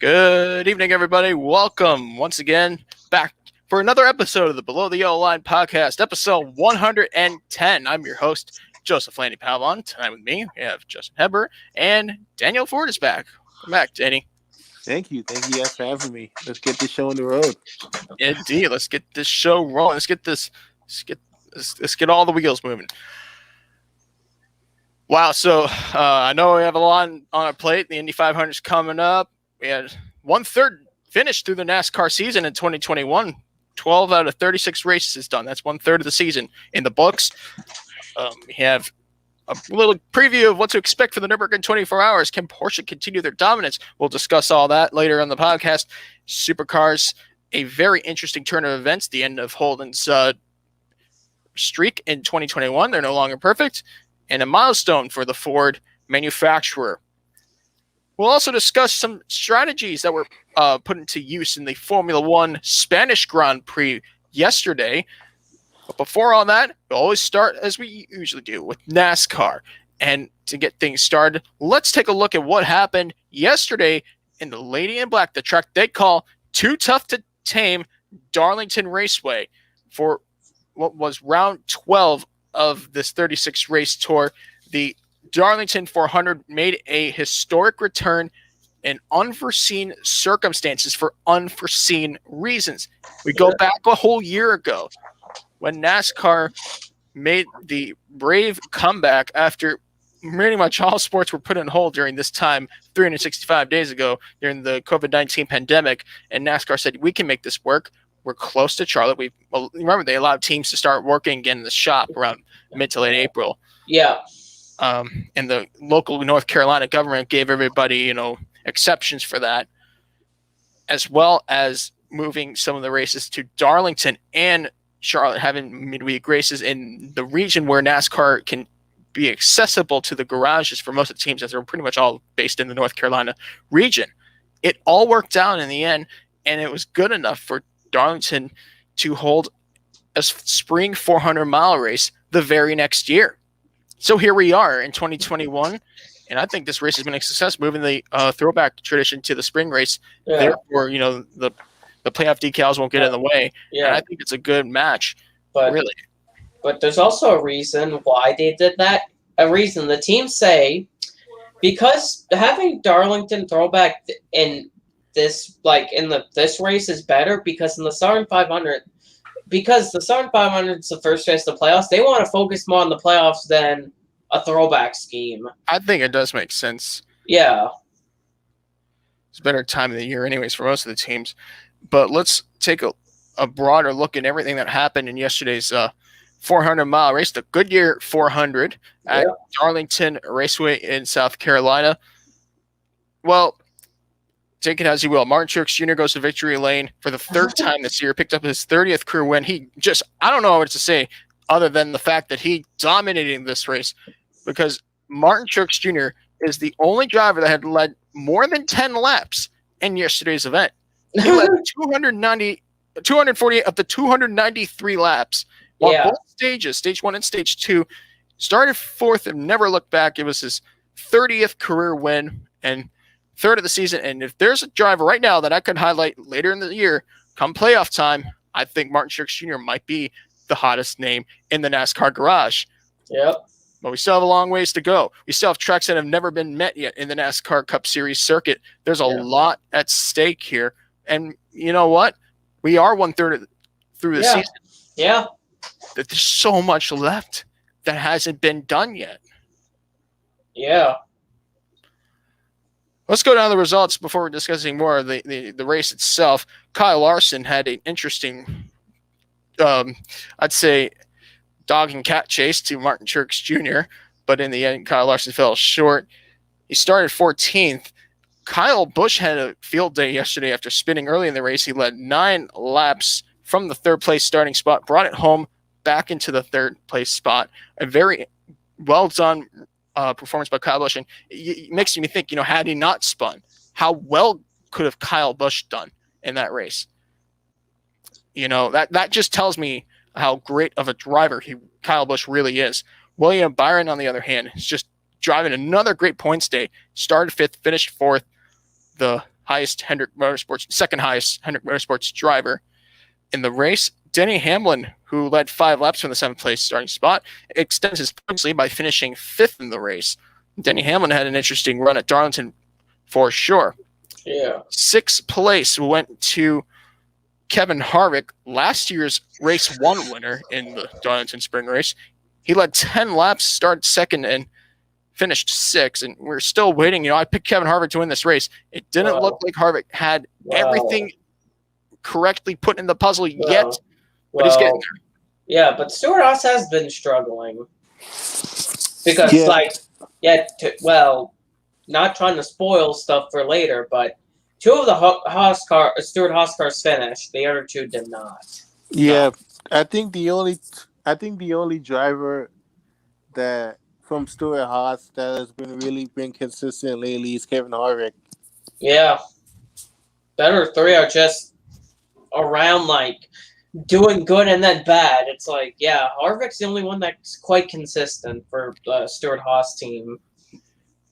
Good evening, everybody. Welcome once again back for another episode of the Below the Yellow Line podcast, episode 110. I'm your host, Joseph Landy Pavlon. Tonight with me, we have Justin Heber and Daniel Ford is back. Welcome back, Danny. Thank you guys for having me. Let's get this show on the road. Indeed, let's get this show rolling. Let's get all the wheels moving. Wow, so I know we have a lot on our plate. The Indy 500 is coming up. We had 1/3 finish through the NASCAR season in 2021. 12 out of 36 races done. That's 1/3 of the season in the books. We have a little preview of what to expect for the Nürburgring 24 hours. Can Porsche continue their dominance? We'll discuss all that later on the podcast. Supercars, a very interesting turn of events. The end of Holden's streak in 2021. They're no longer perfect. And a milestone for the Ford manufacturer. We'll also discuss some strategies that were put into use in the Formula One Spanish Grand Prix yesterday. But before all that, we'll always start as we usually do with NASCAR. And to get things started, let's take a look at what happened yesterday in the Lady in Black, the track they call Too Tough to Tame, Darlington Raceway, for what was round 12 of this 36 race tour. The Darlington 400 made a historic return in unforeseen circumstances for unforeseen reasons. We go back a whole year ago when NASCAR made the brave comeback after pretty much all sports were put on hold during this time 365 days ago during the COVID-19 pandemic, and NASCAR said, we can make this work. We're close to Charlotte. Remember, they allowed teams to start working again in the shop around mid to late April. Yeah. And the local North Carolina government gave everybody, exceptions for that, as well as moving some of the races to Darlington and Charlotte, having midweek races in the region where NASCAR can be accessible to the garages for most of the teams, as they're pretty much all based in the North Carolina region. It all worked out in the end, and it was good enough for Darlington to hold a spring 400-mile race the very next year. So here we are in 2021, and I think this race has been a success, moving the throwback tradition to the spring race. Yeah. Therefore, the playoff decals won't get in the way. Yeah. And I think it's a good match, really. But there's also a reason why they did that. A reason the teams say, because having Darlington throwback in this race is better, because in the Southern 500, because the Southern 500 is the first race of the playoffs, they want to focus more on the playoffs than a throwback scheme. I think it does make sense. Yeah. It's a better time of the year anyways for most of the teams. But let's take a broader look at everything that happened in yesterday's 400-mile race, the Goodyear 400 at Darlington Raceway in South Carolina. Well, take it as you will. Martin Truex Jr. goes to victory lane for the third time this year, picked up his 30th career win. I don't know what to say other than the fact that he dominated this race, because Martin Truex Jr. is the only driver that had led more than 10 laps in yesterday's event. He led 248 of the 293 laps, while both stages, stage 1 and stage 2, started fourth and never looked back. It was his 30th career win and third of the season. And if there's a driver right now that I could highlight later in the year, come playoff time, I think Martin Truex Jr. might be the hottest name in the NASCAR garage. Yep. But we still have a long ways to go. We still have tracks that have never been met yet in the NASCAR Cup Series circuit. There's a lot at stake here. And you know what? We are 1/3 through the season. Yeah. That there's so much left that hasn't been done yet. Yeah. Let's go down the results before we're discussing more of the race itself. Kyle Larson had an interesting, I'd say, dog and cat chase to Martin Truex Jr., but in the end, Kyle Larson fell short. He started 14th. Kyle Busch had a field day yesterday after spinning early in the race. He led 9 laps from the third place starting spot, brought it home back into the third place spot. A very well done performance by Kyle Busch. And it makes me think, had he not spun, how well could have Kyle Busch done in that race? That just tells me how great of a driver Kyle Busch really is. William Byron, on the other hand, is just driving another great points day. Started 5th, finished 4th. The second highest Hendrick Motorsports driver in the race. Denny Hamlin, who led 5 laps from the 7th place starting spot, extends his points lead by finishing 5th in the race. Denny Hamlin had an interesting run at Darlington for sure. Yeah. 6th place went to Kevin Harvick, last year's race 1 winner in the Darlington Spring Race. He led 10 laps, started 2nd, and finished 6th. And we're still waiting. I picked Kevin Harvick to win this race. It didn't look like Harvick had everything correctly put in the puzzle yet, but he's getting there. Yeah, but Stewart-Haas has been struggling. Because, not trying to spoil stuff for later, but 2 of the Stewart-Haas cars finished. The other 2 did not. Yeah, I think the only driver that from Stewart-Haas that has really been consistent lately is Kevin Harvick. Yeah. The other 3 are just around doing good and then bad. It's Harvick's the only one that's quite consistent for the Stewart-Haas team.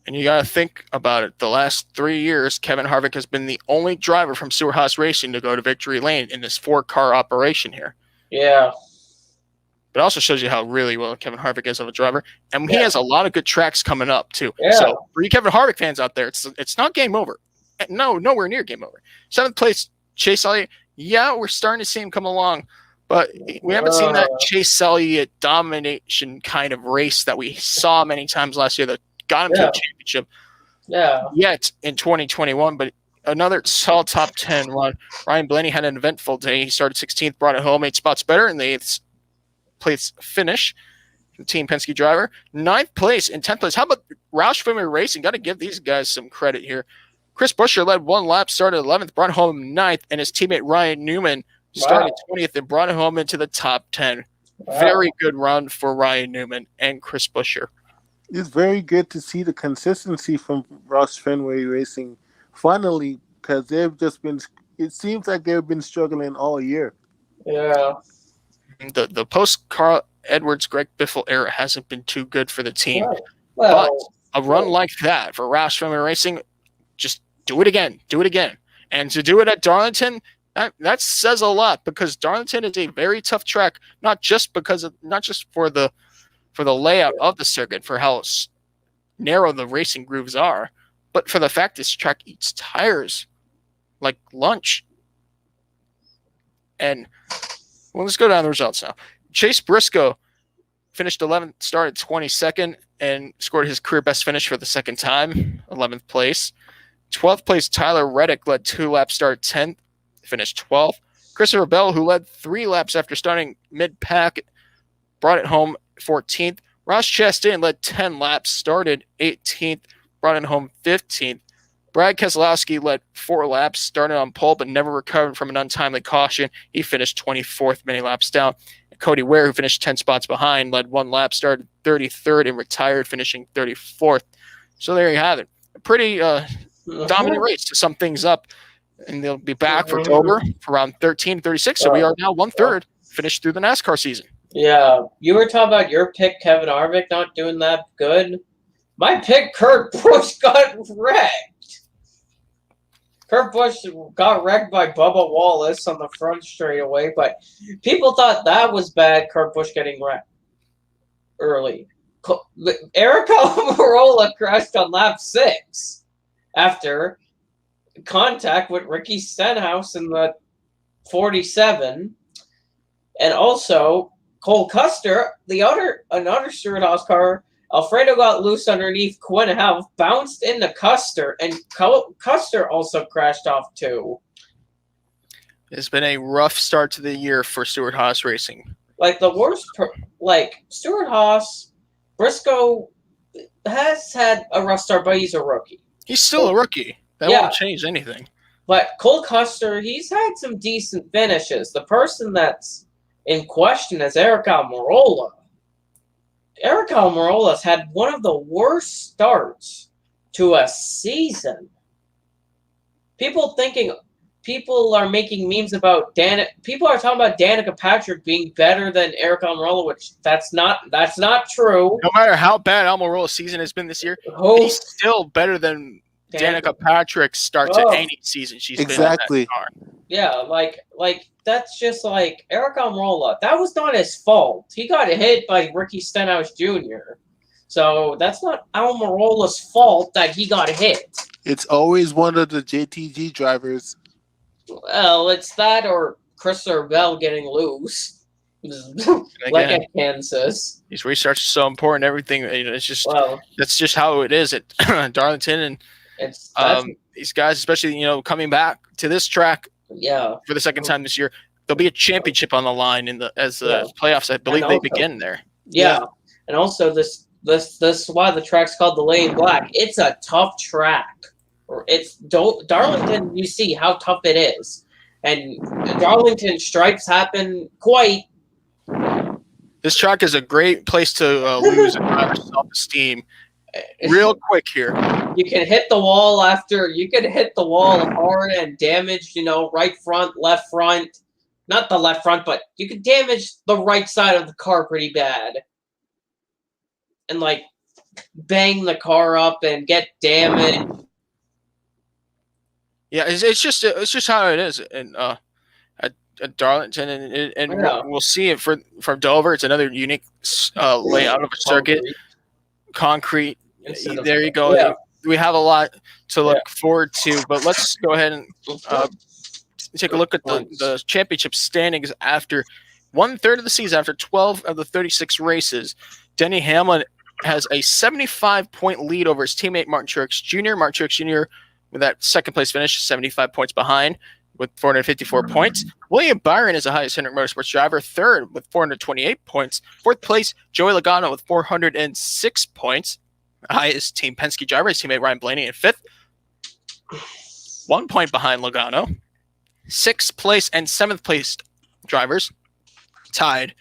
And you got to think about it. The last 3 years, Kevin Harvick has been the only driver from Stewart-Haas Racing to go to victory lane in this 4-car operation here. Yeah. But it also shows you how really well Kevin Harvick is of a driver. And he has a lot of good tracks coming up, too. Yeah. So for you Kevin Harvick fans out there, it's not game over. No, nowhere near game over. 7th place, Chase Elliott. Yeah, we're starting to see him come along. But we haven't seen that Chase Elliott domination kind of race that we saw many times last year that got him to a championship yet in 2021. But another solid top 10 run. Ryan Blaney had an eventful day. He started 16th, brought it home 8 spots better in the 8th place finish. Team Penske driver. 9th place and 10th place. How about Roush Fenway Racing? Got to give these guys some credit here. Chris Buescher led 1 lap, started 11th, brought home 9th, and his teammate Ryan Newman started 20th and brought it home into the top 10. Wow. Very good run for Ryan Newman and Chris Buescher. It's very good to see the consistency from Roush Fenway Racing finally, because they've just been – it seems like they've been struggling all year. Yeah. The post-Carl Edwards, Greg Biffle era hasn't been too good for the team. Right. Well, but a run like that for Roush Fenway Racing, just do it again. Do it again. And to do it at Darlington – that says a lot, because Darlington is a very tough track, not just for the layout of the circuit, for how narrow the racing grooves are, but for the fact this track eats tires like lunch. And let's go down the results now. Chase Briscoe finished 11th, started 22nd, and scored his career best finish for the second time, 11th place. 12th place, Tyler Reddick led 2 laps, started 10th. Finished 12th. Christopher Bell, who led 3 laps after starting mid-pack, brought it home 14th. Ross Chastain led 10 laps, started 18th, brought it home 15th. Brad Keselowski led 4 laps, started on pole, but never recovered from an untimely caution. He finished 24th, many laps down. And Cody Ware, who finished 10 spots behind, led 1 lap, started 33rd, and retired, finishing 34th. So there you have it. A pretty dominant race to sum things up. And they'll be back for October for around 13-36. So we are now 1/3 finished through the NASCAR season. Yeah. You were talking about your pick, Kevin Harvick, not doing that good. My pick, Kurt Busch, got wrecked. Kurt Busch got wrecked by Bubba Wallace on the front straightaway, but people thought that was bad, Kurt Busch getting wrecked early. Eric Almirola crashed on lap 6 after contact with Ricky Stenhouse in the 47, and also Cole Custer, another Stewart-Haas car. Alfredo got loose underneath Quinn Half, bounced into Custer, and Custer also crashed off too. It's been a rough start to the year for Stewart-Haas Racing. The worst, Stewart-Haas, Briscoe has had a rough start, but he's a rookie. He's still a rookie. That won't change anything. But Cole Custer, he's had some decent finishes. The person that's in question is Eric Almirola. Eric Almirola's had one of the worst starts to a season. People are making memes about people are talking about Danica Patrick being better than Eric Almirola, which that's not true. No matter how bad Almirola's season has been this year, he's still better than Danica Patrick's start to any season she's exactly. been in that car. Yeah, like that's just like Eric Almirola. That was not his fault. He got hit by Ricky Stenhouse Jr. So that's not Almirola's fault that he got hit. It's always one of the JTG drivers. Well, it's that or Christopher Bell getting loose. Like at Kansas. These restarts are so important. Everything, it's just that's just how it is at Darlington, and these guys, especially coming back to this track, for the second time this year, there'll be a championship on the line as the playoffs. I believe they begin there. Yeah, and also this is why the track's called the Lane Black. It's a tough track. It's Darlington. You see how tough it is, and the Darlington stripes happen quite. This track is a great place to lose self-esteem real quick here. You can hit the wall hard and damage, right front, left front. Not the left front, but you can damage the right side of the car pretty bad. And bang the car up and get damaged. Yeah, it's just how it is. And at Darlington, and we'll see it from Dover. It's another unique layout of a circuit, concrete. There you go. Yeah. We have a lot to look forward to, but let's go ahead and take a look at the championship standings after 1/3 of the season, after 12 of the 36 races. Denny Hamlin has a 75-point lead over his teammate Martin Truex Jr. Martin Truex Jr. with that second place finish, 75 points behind, with 454 points. William Byron is the highest Hendrick Motorsports driver, third with 428 points. Fourth place, Joey Logano with 406 points. Highest Team Penske driver, his teammate Ryan Blaney in fifth. 1 point behind Logano. Sixth place and seventh place drivers tied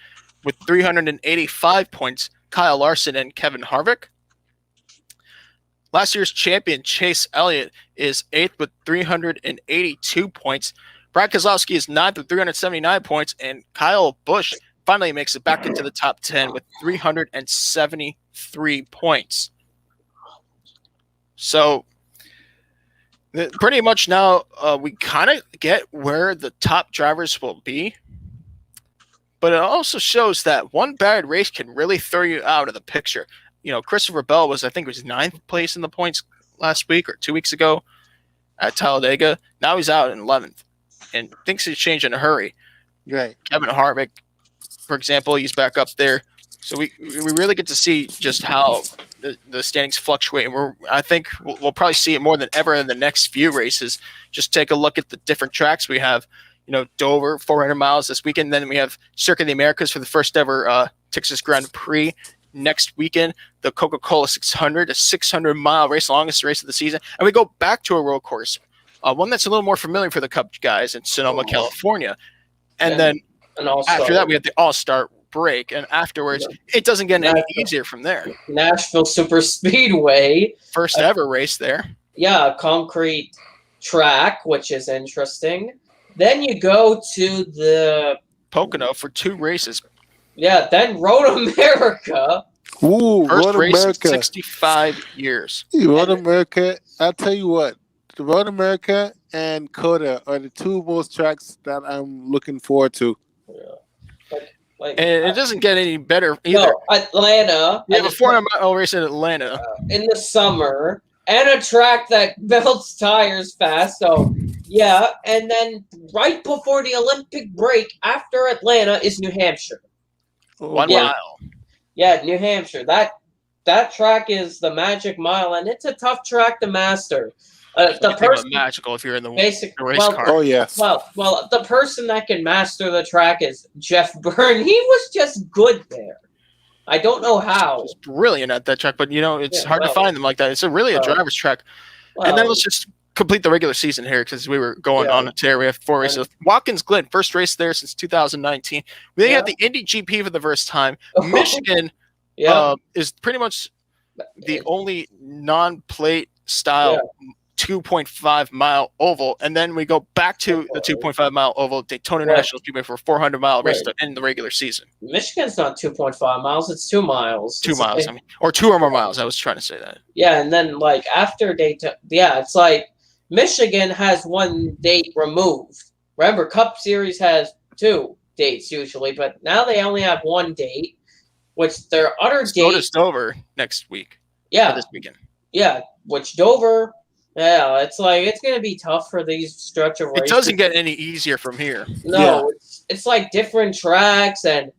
with 385 points, Kyle Larson and Kevin Harvick. Last year's champion, Chase Elliott, is eighth with 382 points. Brad Keselowski is ninth with 379 points, and Kyle Busch finally makes it back into the top 10 with 373 points. So, pretty much now we kind of get where the top drivers will be. But it also shows that one bad race can really throw you out of the picture. Christopher Bell was ninth place in the points last week or 2 weeks ago at Talladega. Now he's out in 11th and thinks he's changed in a hurry. Right. Kevin Harvick, for example, he's back up there. So we really get to see just how the standings fluctuate. And I think we'll probably see it more than ever in the next few races. Just take a look at the different tracks we have. Dover, 400 miles this weekend. Then we have Circuit of the Americas for the first ever Texas Grand Prix. Next weekend, the Coca-Cola 600, a 600-mile race, longest race of the season. And we go back to a road course, one that's a little more familiar for the Cup guys in Sonoma, California. And then after that, we have the All-Star break. And afterwards, it doesn't get any easier from there. Nashville Super Speedway. First ever race there. Yeah, concrete track, which is interesting. Then you go to the Pocono for 2 races. Yeah, then Road America. Ooh, first Road race America. in 65 years. Road America, I'll tell you what, the Road America and COTA are the two most tracks that I'm looking forward to. Yeah. And it doesn't get any better either. No, Atlanta. We have a 400-mile race in Atlanta. In the summer, and a track that melts tires fast, so... Yeah, and then right before the Olympic break after Atlanta is New Hampshire. 1 mile. Yeah, New Hampshire. That track is the Magic Mile, and it's a tough track to master. The person magical if you're in the race car. Oh yes. Well, the person that can master the track is Jeff Byrne. He was just good there. I don't know how. He's brilliant at that track, but it's hard to find them like that. It's really a driver's track. And then let's just complete the regular season here because we were going on a tear. We have 4 races. Watkins Glen, first race there since 2019. We then have the Indy GP for the first time. Michigan is pretty much the only non-plate style 2.5 mile oval, and then we go back to the 2.5 mile oval Daytona National Speedway for a 400-mile race to end the regular season. Michigan's not 2.5 miles; it's 2 miles. 2 miles, I mean, or 2 or more miles. I was trying to say that. Yeah, and then like after Daytona, it's like Michigan has one date removed. Remember, Cup Series has 2 dates usually, but now they only have 1 date, which their other date. Go to Dover next week. Yeah, this weekend. Yeah, which Dover. Yeah, it's like it's gonna be tough for these stretch of races. It doesn't get any easier from here. No, it's like different tracks and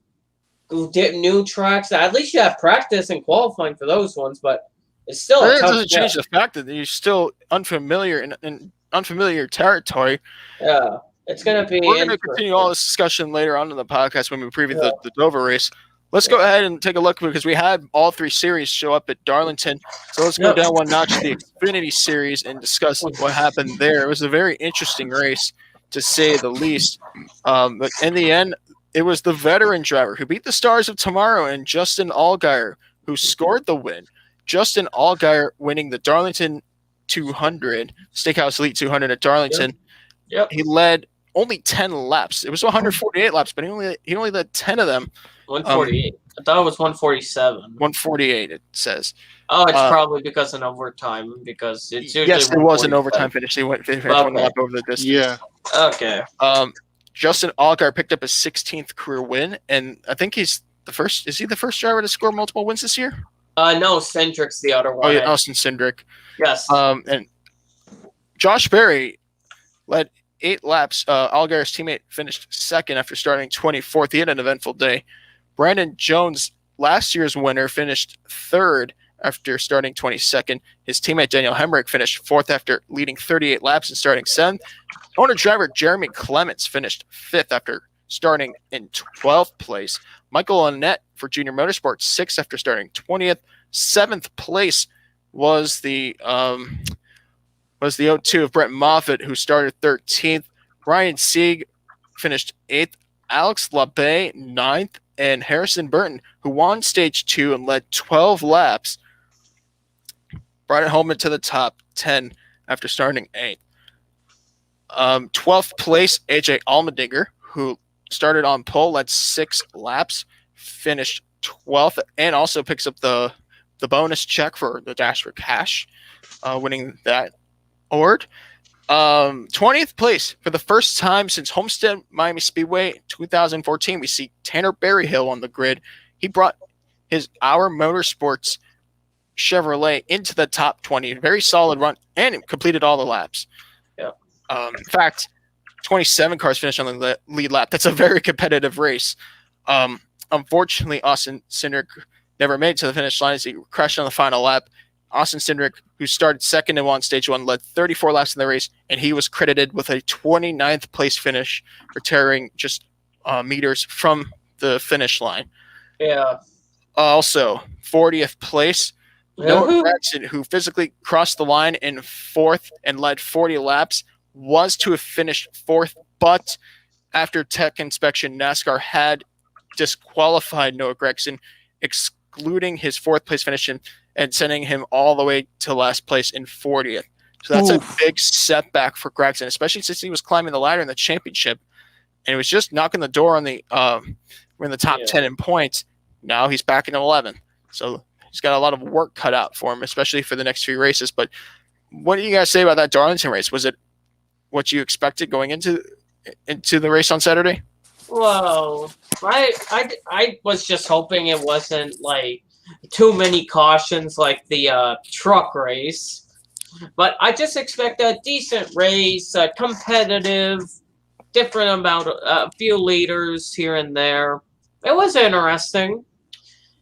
new tracks. At least you have practice and qualifying for those ones, but it's still. It doesn't change the fact that you're still unfamiliar in unfamiliar territory. Yeah, it's gonna be. We're gonna continue all this discussion later on in the podcast when we preview the Dover race. Let's go ahead and take a look because we had all 3 series show up at Darlington. So let's go down one notch to the Xfinity series and discuss what happened there. It was a very interesting race, to say the least. But in the end, it was the veteran driver who beat the stars of tomorrow and Justin Allgaier who scored the win. Justin Allgaier winning the Darlington 200, Steakhouse Elite 200 at Darlington. He led only 10 laps. It was 148 laps, but he only led 10 of them. 148. I thought it was 147. 148, it says. Oh, it's probably because of overtime. Because it's usually yes, it was an overtime finish. They went one lap over the distance. Yeah. Okay. Justin Allgaier picked up his 16th career win, and I think he's the first. Is he the first driver to score multiple wins this year? No, Cindric's the other one. Oh yeah, Austin Cindric. Yes. And Josh Berry led 8 laps. Allgaier's teammate finished second after starting 24th. He had an eventful day. Brandon Jones, last year's winner, finished third after starting 22nd. His teammate Daniel Hemrick finished fourth after leading 38 laps and starting 7th. Owner driver Jeremy Clements finished 5th after starting in 12th place. Michael Annett for Junior Motorsports 6th after starting 20th. 7th place was the 02 of Brent Moffitt, who started 13th. Ryan Sieg finished 8th. Alex LaBay 9th. And Harrison Burton, who won stage 2 and led 12 laps, brought it home into the top 10 after starting 8th. 12th place, AJ Allmendinger, who started on pole, led 6 laps, finished 12th, and also picks up the bonus check for the Dash for Cash, winning that award. 20th place, for the first time since Homestead Miami Speedway 2014, we see Tanner Berryhill on the grid. He brought his Our Motorsports Chevrolet into the top 20. Very solid run, and completed all the laps. Yeah. In fact, 27 cars finished on the lead lap. That's a very competitive race. Unfortunately, Austin Cindric never made it to the finish line as he crashed on the final lap. Austin Cindric, who started second and won stage 1, led 34 laps in the race, and he was credited with a 29th place finish, retiring just meters from the finish line. Yeah. Also, 40th place, Noah Gregson, who physically crossed the line in 4th and led 40 laps, was to have finished 4th, but after tech inspection, NASCAR had disqualified Noah Gregson, excluding his 4th place finish and sending him all the way to last place in 40th. So that's a big setback for Gregson, especially since he was climbing the ladder in the championship. And he was just knocking the door on the we're in the top 10 in points. Now he's back in 11th. So he's got a lot of work cut out for him, especially for the next few races. But what do you guys say about that Darlington race? Was it what you expected going into the race on Saturday? Well, I was just hoping it wasn't like too many cautions like the truck race. But I just expect a decent race, competitive, different amount of a few leaders here and there. It was interesting.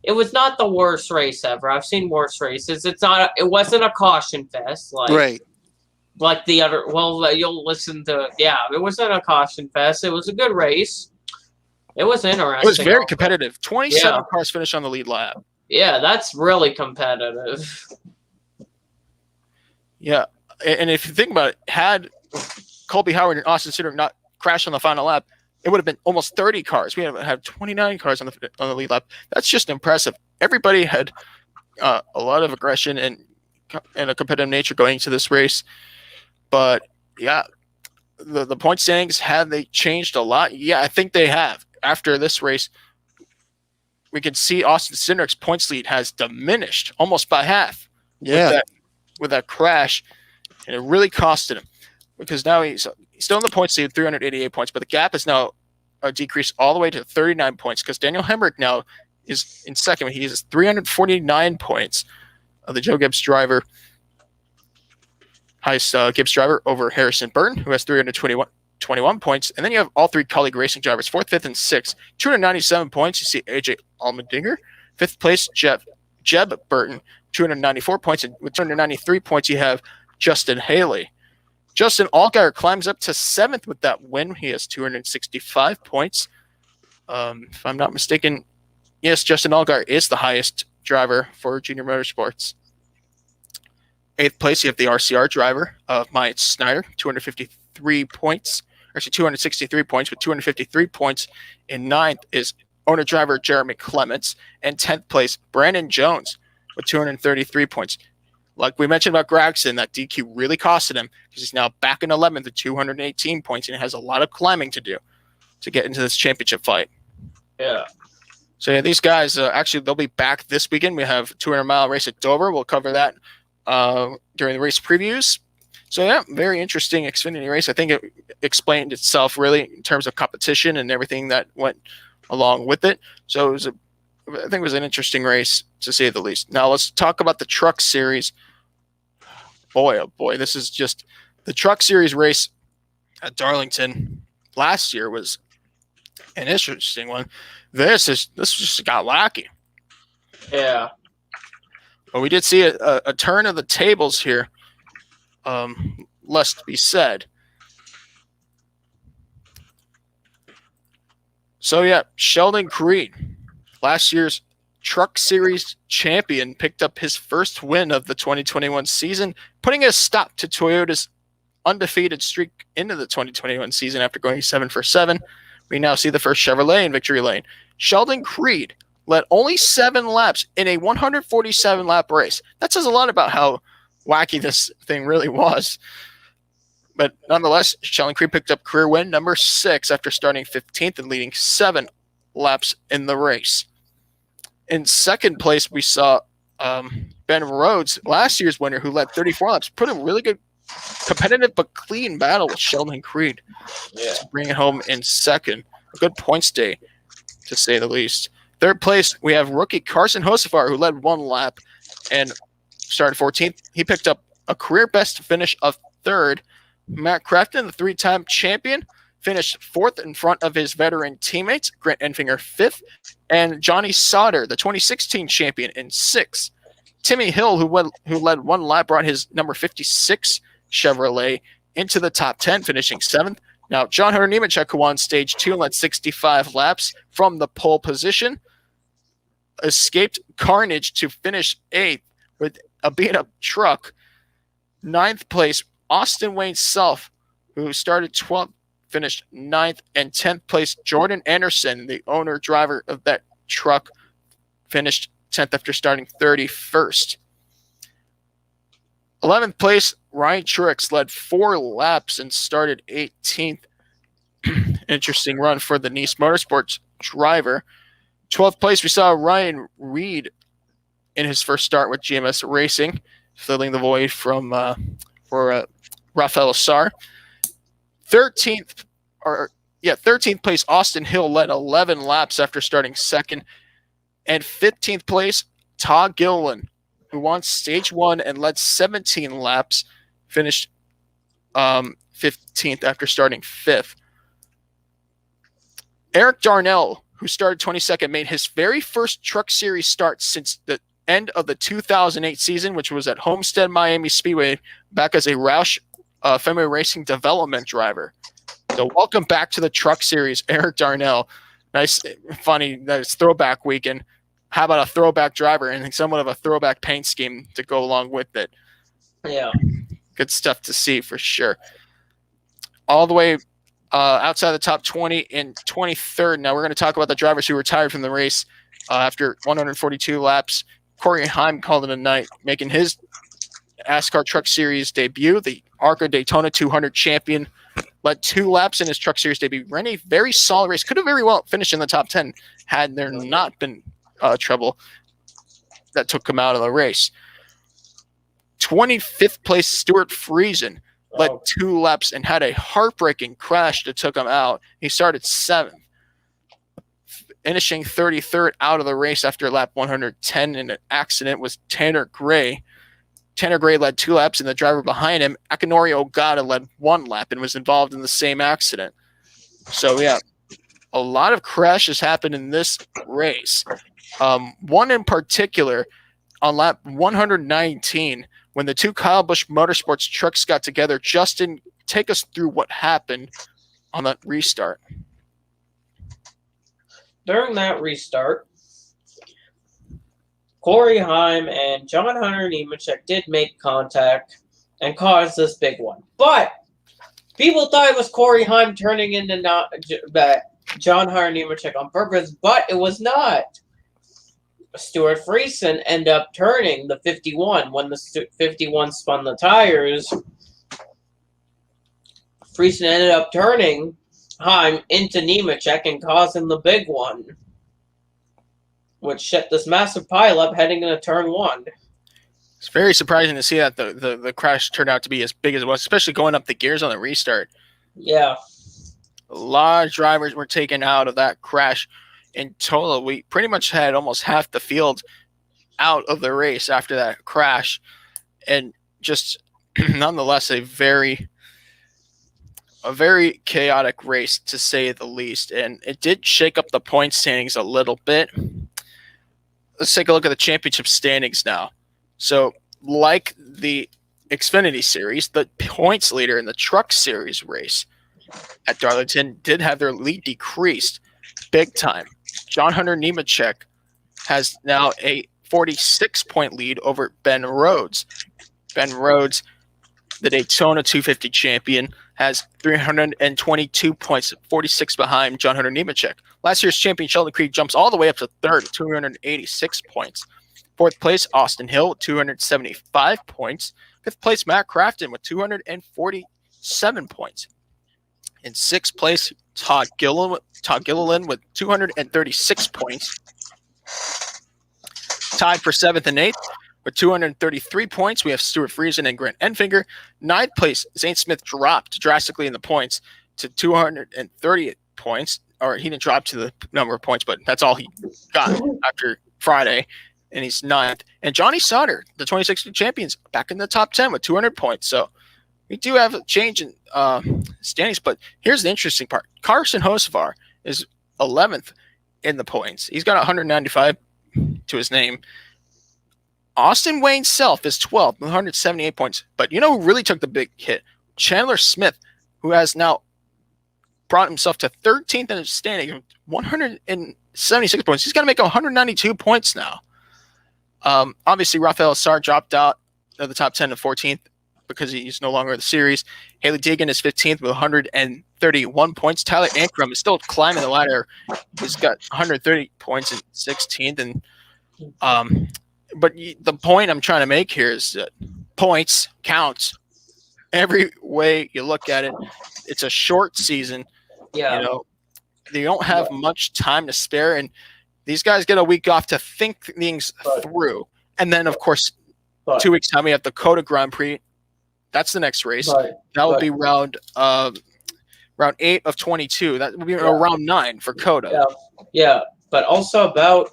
It was not the worst race ever. I've seen worse races. It wasn't a caution fest like the other. Well, you'll listen to it wasn't a caution fest. It was a good race. It was interesting. It was very competitive. 27 cars finished on the lead lap. Yeah, that's really competitive. Yeah, and if you think about it, had Colby Howard and Austin Cindric not crashed on the final lap, it would have been almost 30 cars. We had 29 cars on the lead lap. That's just impressive. Everybody had a lot of aggression, and in a competitive nature going into this race. But yeah, the point standings, have they changed a lot? Yeah, I think they have. After this race, we can see Austin Cindric's points lead has diminished almost by half. Yeah. With that crash, and it really costed him because now he's still in the points lead, 388 points, but the gap is now decreased all the way to 39 points because Daniel Hemrick now is in second. He has 349 points of the Joe Gibbs driver, highest Gibbs driver over Harrison Burton, who has 321 points. And then you have all three colleague racing drivers, fourth, fifth, and sixth, 297 points. You see AJ Allmendinger, fifth place, Jeb Burton, 294 points. And with 293 points, you have Justin Haley. Justin Allgaier climbs up to seventh with that win. He has 265 points. If I'm not mistaken, yes, Justin Allgaier is the highest driver for Junior Motorsports. Eighth place, you have the RCR driver of Myatt Snyder, 253 points. Actually, 263 points with 253 points. In ninth is owner-driver Jeremy Clements. And 10th place, Brandon Jones with 233 points. Like we mentioned about Gragson, that DQ really costed him because he's now back in 11th with 218 points and has a lot of climbing to do to get into this championship fight. Yeah. So yeah, these guys, actually, they'll be back this weekend. We have a 200-mile race at Dover. We'll cover that during the race previews. So yeah, very interesting Xfinity race. I think it explained itself really in terms of competition and everything that went along with it. So I think it was an interesting race to say the least. Now let's talk about the Truck Series. Boy, oh boy, this is just the Truck Series race at Darlington last year was an interesting one. This just got wacky. Yeah. But we did see a turn of the tables here. Less to be said. So yeah, Sheldon Creed, last year's Truck Series champion, picked up his first win of the 2021 season, putting a stop to Toyota's undefeated streak into the 2021 season after going 7 for 7. We now see the first Chevrolet in victory lane. Sheldon Creed led only 7 laps in a 147-lap race. That says a lot about how wacky this thing really was. But nonetheless, Sheldon Creed picked up career win number 6 after starting 15th and leading 7 laps in the race. In second place, we saw Ben Rhodes, last year's winner, who led 34 laps, put a really good competitive but clean battle with Sheldon Creed to bring it home in second. A good points day, to say the least. Third place, we have rookie Carson Hocevar, who led 1 lap and started 14th. He picked up a career best finish of 3rd. Matt Crafton, the 3-time champion, finished 4th in front of his veteran teammates, Grant Enfinger 5th, and Johnny Sauter, the 2016 champion, in 6th. Timmy Hill, who led 1 lap, brought his number 56 Chevrolet into the top 10, finishing 7th. Now, John Hunter Nemechek, who won stage 2 and led 65 laps from the pole position, escaped carnage to finish 8th with a beat-up truck. 9th place, Austin Wayne Self, who started 12th, finished 9th, and 10th place, Jordan Anderson, the owner-driver of that truck, finished 10th after starting 31st. 11th place, Ryan Truex led 4 laps and started 18th. Interesting run for the Nice Motorsports driver. 12th place, we saw Ryan Reed in his first start with GMS Racing, filling the void from for Rafael Assar. 13th place, Austin Hill led 11 laps after starting 2nd. And 15th place, Todd Gilliland, who won stage 1 and led 17 laps, finished 15th after starting 5th. Eric Darnell, who started 22nd, made his very first Truck Series start since the end of the 2008 season, which was at Homestead Miami Speedway, back as a Roush Fenway Racing development driver. So welcome back to the Truck Series, Eric Darnell. Nice, funny that it's throwback weekend. How about a throwback driver and somewhat of a throwback paint scheme to go along with it? Yeah. Good stuff to see for sure. All the way outside the top 20 in 23rd. Now we're going to talk about the drivers who retired from the race after 142 laps. Corey Heim called it a night, making his NASCAR Truck Series debut. The ARCA Daytona 200 champion led 2 laps in his Truck Series debut. Ran a very solid race. Could have very well finished in the top 10 had there not been trouble that took him out of the race. 25th place Stuart Friesen led 2 laps and had a heartbreaking crash that took him out. He started 7th, finishing 33rd out of the race after lap 110 in an accident was Tanner Gray. Tanner Gray led 2 laps, and the driver behind him, Akinori Ogata, led 1 lap and was involved in the same accident. So, yeah, a lot of crashes happened in this race. One in particular, on lap 119, when the 2 Kyle Busch Motorsports trucks got together. Justin, take us through what happened on that restart. During that restart, Corey Heim and John Hunter Nemechek did make contact and caused this big one. But people thought it was Corey Heim turning into John Hunter Nemechek on purpose, but it was not. Stuart Friesen ended up turning the 51 when the 51 spun the tires. Friesen ended up turning Heim into Nemechek and causing the big one, which set this massive pileup heading into turn 1. It's very surprising to see that the crash turned out to be as big as it was, especially going up the gears on the restart. Yeah. A lot of drivers were taken out of that crash. In total, we pretty much had almost half the field out of the race after that crash. And just nonetheless, a very chaotic race, to say the least. And it did shake up the point standings a little bit. Let's take a look at the championship standings now. So, like the Xfinity Series, the points leader in the Truck Series race at Darlington did have their lead decreased big time. John Hunter Nemechek has now a 46-point lead over Ben Rhodes. Ben Rhodes, the Daytona 250 champion, has 322 points, 46 behind John Hunter Nemechek. Last year's champion Sheldon Creed jumps all the way up to third, 286 points. 4th place, Austin Hill with 275 points. 5th place, Matt Crafton with 247 points. In 6th place, Todd Gilliland with 236 points. Tied for 7th and 8th with 233 points, we have Stuart Friesen and Grant Enfinger. 9th place, Zane Smith dropped drastically in the points to 230 points. Or he didn't drop to the number of points, but that's all he got after Friday. And he's 9th. And Johnny Sauter, the 2016 champions, back in the top 10 with 200 points. So we do have a change in standings, but here's the interesting part. Carson Hocevar is 11th in the points. He's got 195 to his name. Austin Wayne Self is 12th with 178 points. But you know who really took the big hit? Chandler Smith, who has now brought himself to 13th in his standing, 176 points. He's got to make 192 points now. Obviously, Rafael Assar dropped out of the top 10 to 14th because he's no longer in the series. Haley Deegan is 15th with 131 points. Tyler Ankrum is still climbing the ladder. He's got 130 points in 16th. But the point I'm trying to make here is that points counts. Every way you look at it, it's a short season. Yeah. You know, they don't have much time to spare, and these guys get a week off to think things through. And then, of course, 2 weeks time we have the Coda Grand Prix. That's the next race. That will be round 8 of 22. That will be round 9 for Coda. Yeah, but also about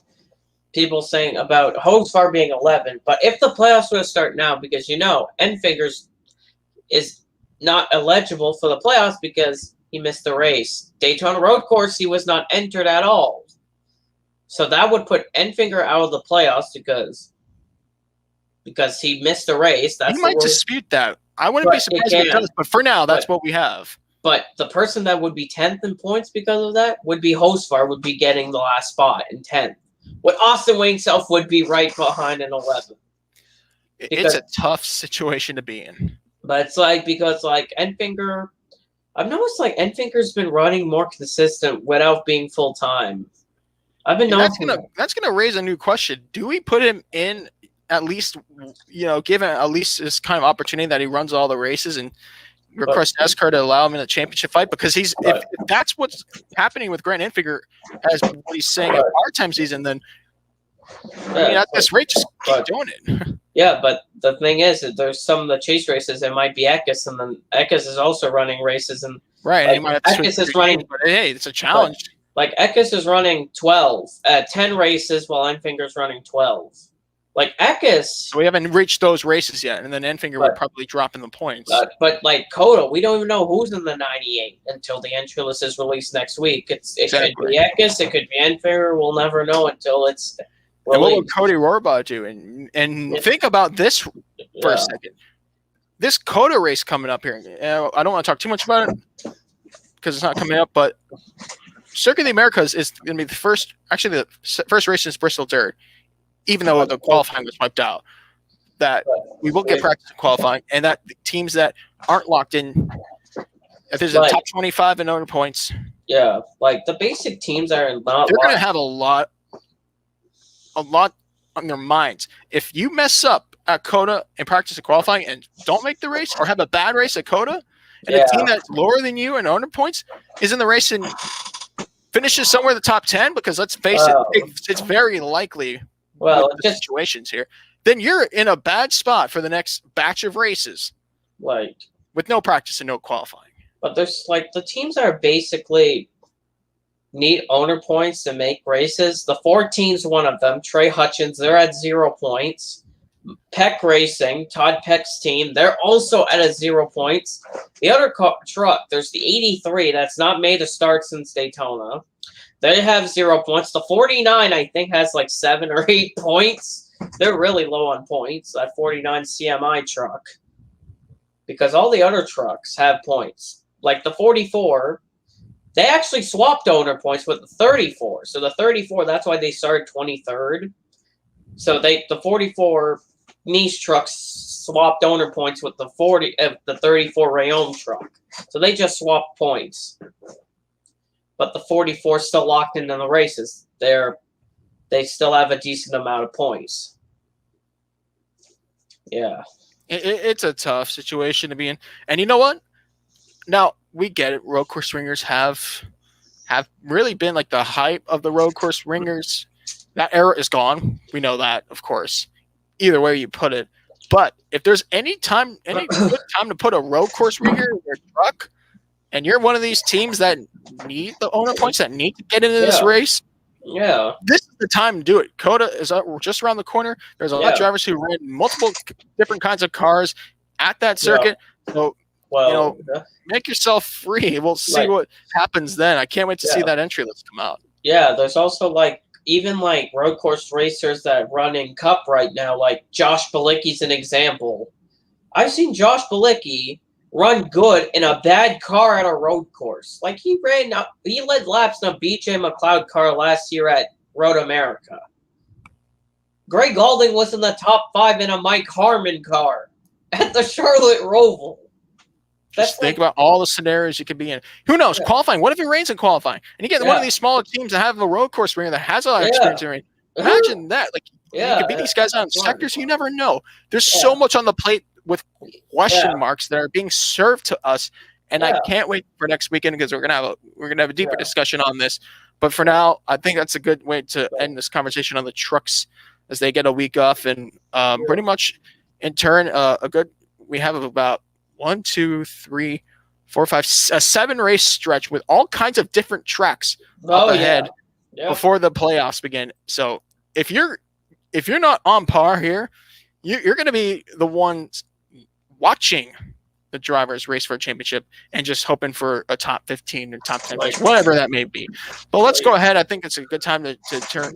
people saying about Hocevar being 11. But if the playoffs were to start now, because Enfingers is not eligible for the playoffs because he missed the race. Daytona Road Course, he was not entered at all. So that would put Enfinger out of the playoffs because he missed the race. He might dispute that. I wouldn't be surprised if he does, but for now, that's what we have. But the person that would be 10th in points because of that would be Hocevar, would be getting the last spot in 10th. What Austin Wayne Self would be right behind in 11th. It's a tough situation to be in. But it's because Enfinger, I've noticed Enfinger's been running more consistent without being full-time. I've been noticing that's gonna raise a new question. Do we put him in at least, give him at least this kind of opportunity that he runs all the races and request NASCAR to allow him in a championship fight? Because if that's what's happening with Grant Enfinger, as what he's saying at part-time season, then at this rate, just keep doing it. Yeah, but the thing is that there's some of the chase races it might be Eckes, and then Eckes is also running races, and right, like, he might have to Eckes is running. But hey, it's a challenge. Like Eckes is running 10 races while Enfinger's running 12. Like Eckes, so we haven't reached those races yet, and then Enfinger would probably drop in the points. But like Coda, we don't even know who's in the 98 until the entry list is released next week. It could be Eckes, it could be Enfinger. We'll never know until it's. And what will Cody Rohrbaugh do? And think about this for a second. This Coda race coming up here. I don't want to talk too much about it because it's not coming up, but Circuit of the Americas is going to be the first race since Bristol Dirt, even though the qualifying was wiped out. That we will get practice in qualifying, and that the teams that aren't locked in, if there's a top 25 in owner points. Yeah, like the basic teams are not. They're going to have a lot on their minds. If you mess up at Coda in practice and qualifying and don't make the race or have a bad race at Coda, and a team that's lower than you in owner points is in the race and finishes somewhere in the top 10, because let's face it, it's very likely with the situations here, then you're in a bad spot for the next batch of races. Like with no practice and no qualifying. But there's like the teams are basically need owner points to make races. The 14's one of them. Trey Hutchins, they're at 0 points. Peck Racing, Todd Peck's team, they're also at 0 points. The other truck, there's the 83 that's not made a start since Daytona. They have 0 points. The 49, I think, has like 7 or 8 points. They're really low on points, that 49 CMI truck. Because all the other trucks have points. Like the 44, they actually swapped owner points with the 34. So the 34, that's why they started 23rd. So the 44 niche trucks swapped owner points with the 34 Rayom truck. So they just swapped points. But the 44 is still locked into the races. They still have a decent amount of points. Yeah. It's a tough situation to be in. And you know what? Now, we get it. Road course ringers have really been like the hype of the road course ringers. That era is gone. We know that, of course. Either way you put it. But if there's any good time to put a road course ringer in your truck, and you're one of these teams that need the owner points, that need to get into this race, this is the time to do it. Coda is just around the corner. There's a lot of drivers who ran multiple different kinds of cars at that circuit. So, make yourself free. We'll see what happens then. I can't wait to see that entry list come out. Yeah, there's also even road course racers that run in Cup right now, like Josh Bilicki's an example. I've seen Josh Bilicki run good in a bad car at a road course. Like he led laps in a BJ McLeod car last year at Road America. Greg Galding was in the top 5 in a Mike Harmon car at the Charlotte Roval. Just think about all the scenarios you could be in. Who knows? Qualifying. What if it rains in qualifying? And you get one of these smaller teams that have a road course ringer that has a lot of experience in rain. Imagine that. You could beat these guys out in sectors. You never know. There's so much on the plate with question marks that are being served to us. And I can't wait for next weekend because we're gonna have a deeper discussion on this. But for now, I think that's a good way to end this conversation on the trucks as they get a week off. And pretty much in turn, we have about 1, 2, 3, 4, 5, a 7 race stretch with all kinds of different tracks up ahead before the playoffs begin. So if you're not on par here, you're going to be the ones watching the drivers race for a championship and just hoping for a top 15 or top 10 race, whatever that may be. But let's go ahead. I think it's a good time to turn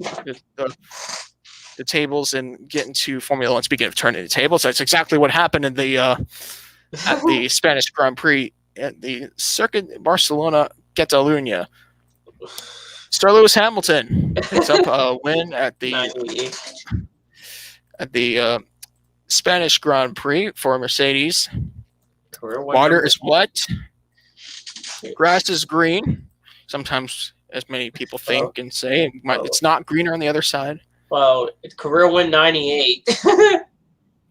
the tables and get into Formula One. Speaking of turning the tables, that's exactly what happened in the at the Spanish Grand Prix at the Circuit Barcelona Catalunya. Sir Lewis Hamilton picks up a win at the Spanish Grand Prix for Mercedes. Water is wet. Grass is green. Sometimes, as many people think and say, it's not greener on the other side. Well, career win 98.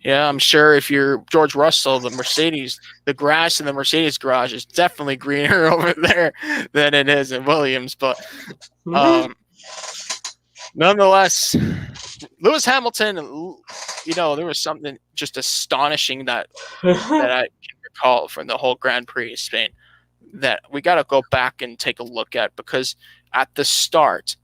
Yeah, I'm sure if you're George Russell, the grass in the Mercedes garage is definitely greener over there than it is in Williams. But nonetheless, Lewis Hamilton, there was something just astonishing that I can recall from the whole Grand Prix of Spain that we got to go back and take a look at, because at the start,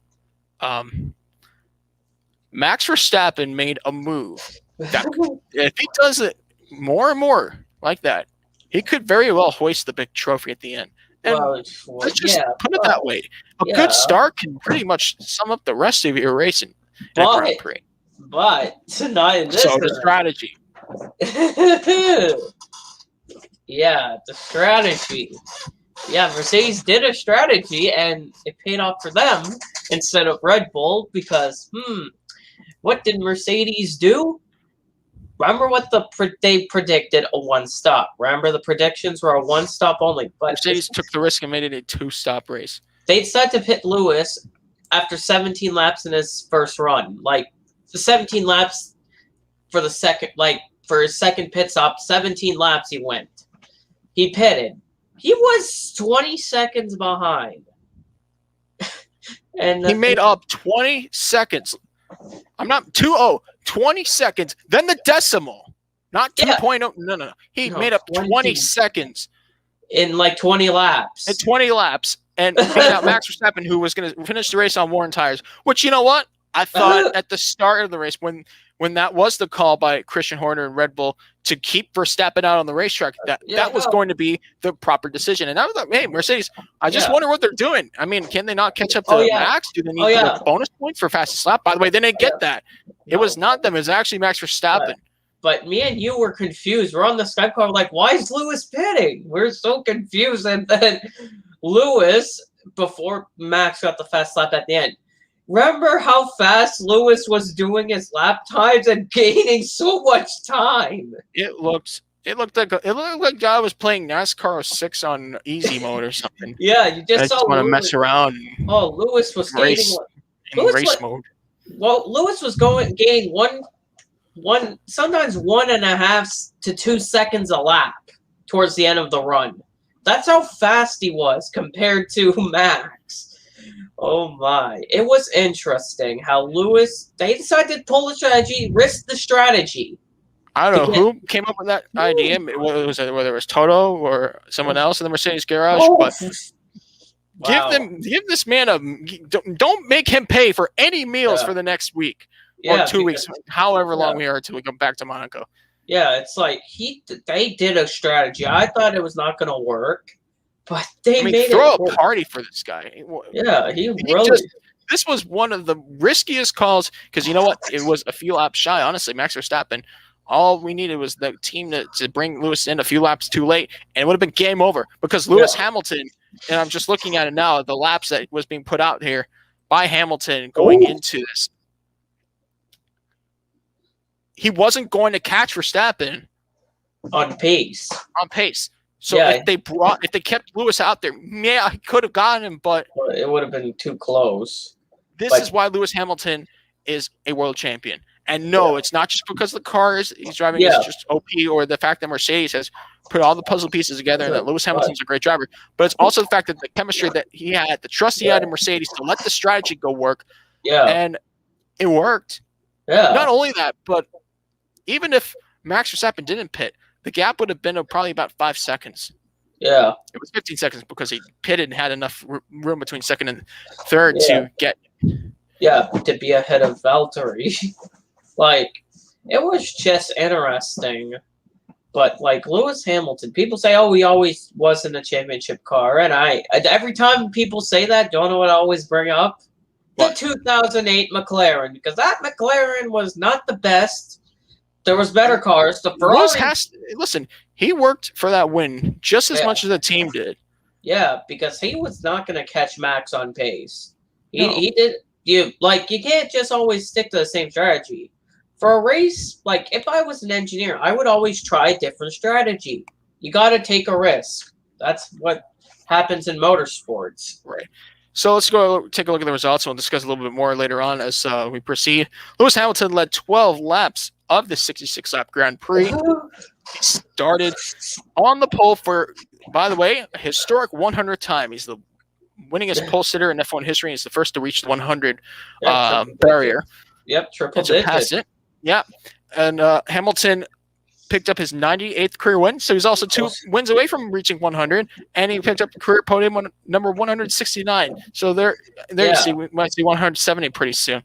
Max Verstappen made a move that if he does it more and more like that, he could very well hoist the big trophy at the end. And let's just put it that way. A good start can pretty much sum up the rest of your racing in a Grand Prix. But not in this. So the strategy. Yeah, the strategy. Yeah, Mercedes did a strategy, and it paid off for them instead of Red Bull, because, what did Mercedes do? Remember what they predicted? A one-stop. Remember the predictions were a one-stop only. But Mercedes took the risk and made it a two-stop race. They decided to pit Lewis after 17 laps in his first run. Like, the 17 laps for his second pit stop, 17 laps he went. He pitted. He was 20 seconds behind. And he made up 20 seconds. 20 seconds. Then the decimal. Not 2.0. No. He made up 20 seconds. In like 20 laps. In 20 laps. And beat out Max Verstappen, who was going to finish the race on worn tires. Which, you know what? I thought at the start of the race, when that was the call by Christian Horner and Red Bull to keep Verstappen out on the racetrack, that was going to be the proper decision. And I was like, hey, Mercedes, I just wonder what they're doing. I mean, can they not catch up to Max? Do they need a bonus point for fastest lap? By the way, they didn't get that. It was not them. It was actually Max Verstappen. But me and you were confused. We're on the Skype call, like, why is Lewis pitting? We're so confused. And then Lewis, before Max got the fast lap at the end, remember how fast Lewis was doing his lap times and gaining so much time? It looked like I was playing NASCAR 06 on easy mode or something. Yeah, you just saw want to mess around. Oh, Lewis was gaining race mode. Well, Lewis was gaining sometimes 1.5 to 2 seconds a lap towards the end of the run. That's how fast he was compared to Max. Oh my. It was interesting how they decided to pull the strategy, risk the strategy. I don't know who came up with that idea, whether it was Toto or someone else in the Mercedes garage, but give this man don't make him pay for any meals for the next week or 2 weeks, however long we are until we go back to Monaco. Yeah, it's like they did a strategy. I thought it was not going to work. But they made throw a party for this guy. Yeah, this was one of the riskiest calls, because you know what? It was a few laps shy. Honestly, Max Verstappen, all we needed was the team to bring Lewis in a few laps too late, and it would have been game over, because Lewis Hamilton, and I'm just looking at it now, the laps that was being put out here by Hamilton going into this, he wasn't going to catch Verstappen on pace. So if they kept Lewis out there, he could have gotten him, but it would have been too close. This is why Lewis Hamilton is a world champion. And no, it's not just because the car he's driving is just OP, or the fact that Mercedes has put all the puzzle pieces together and that Lewis Hamilton's a great driver. But it's also the fact that the chemistry that he had, the trust he had in Mercedes to let the strategy go work. Yeah. And it worked. Yeah. Not only that, but even if Max Verstappen didn't pit, the gap would have been probably about 5 seconds. Yeah. It was 15 seconds because he pitted and had enough room between second and third to get. Yeah, to be ahead of Valtteri. It was just interesting. But, Lewis Hamilton, people say, he always was in a championship car. And every time people say that, don't know what I always bring up? The 2008 McLaren. Because that McLaren was not the best. There was better cars. The Ferrari. Listen, he worked for that win just as much as the team did. Yeah, because he was not going to catch Max on pace. He did. You can't just always stick to the same strategy. For a race, if I was an engineer, I would always try a different strategy. You got to take a risk. That's what happens in motorsports. Right. So let's go take a look at the results. We'll discuss a little bit more later on as we proceed. Lewis Hamilton led 12 laps of the 66-lap Grand Prix. He started on the pole for, by the way, a historic 100th time. He's the winningest pole sitter in F1 history. He's the first to reach the 100 barrier. Yep, triple digit. It. Yeah. And Hamilton picked up his 98th career win, so he's also 2 wins away from reaching 100, and he picked up the career podium number 169. So there you see, we might see 170 pretty soon.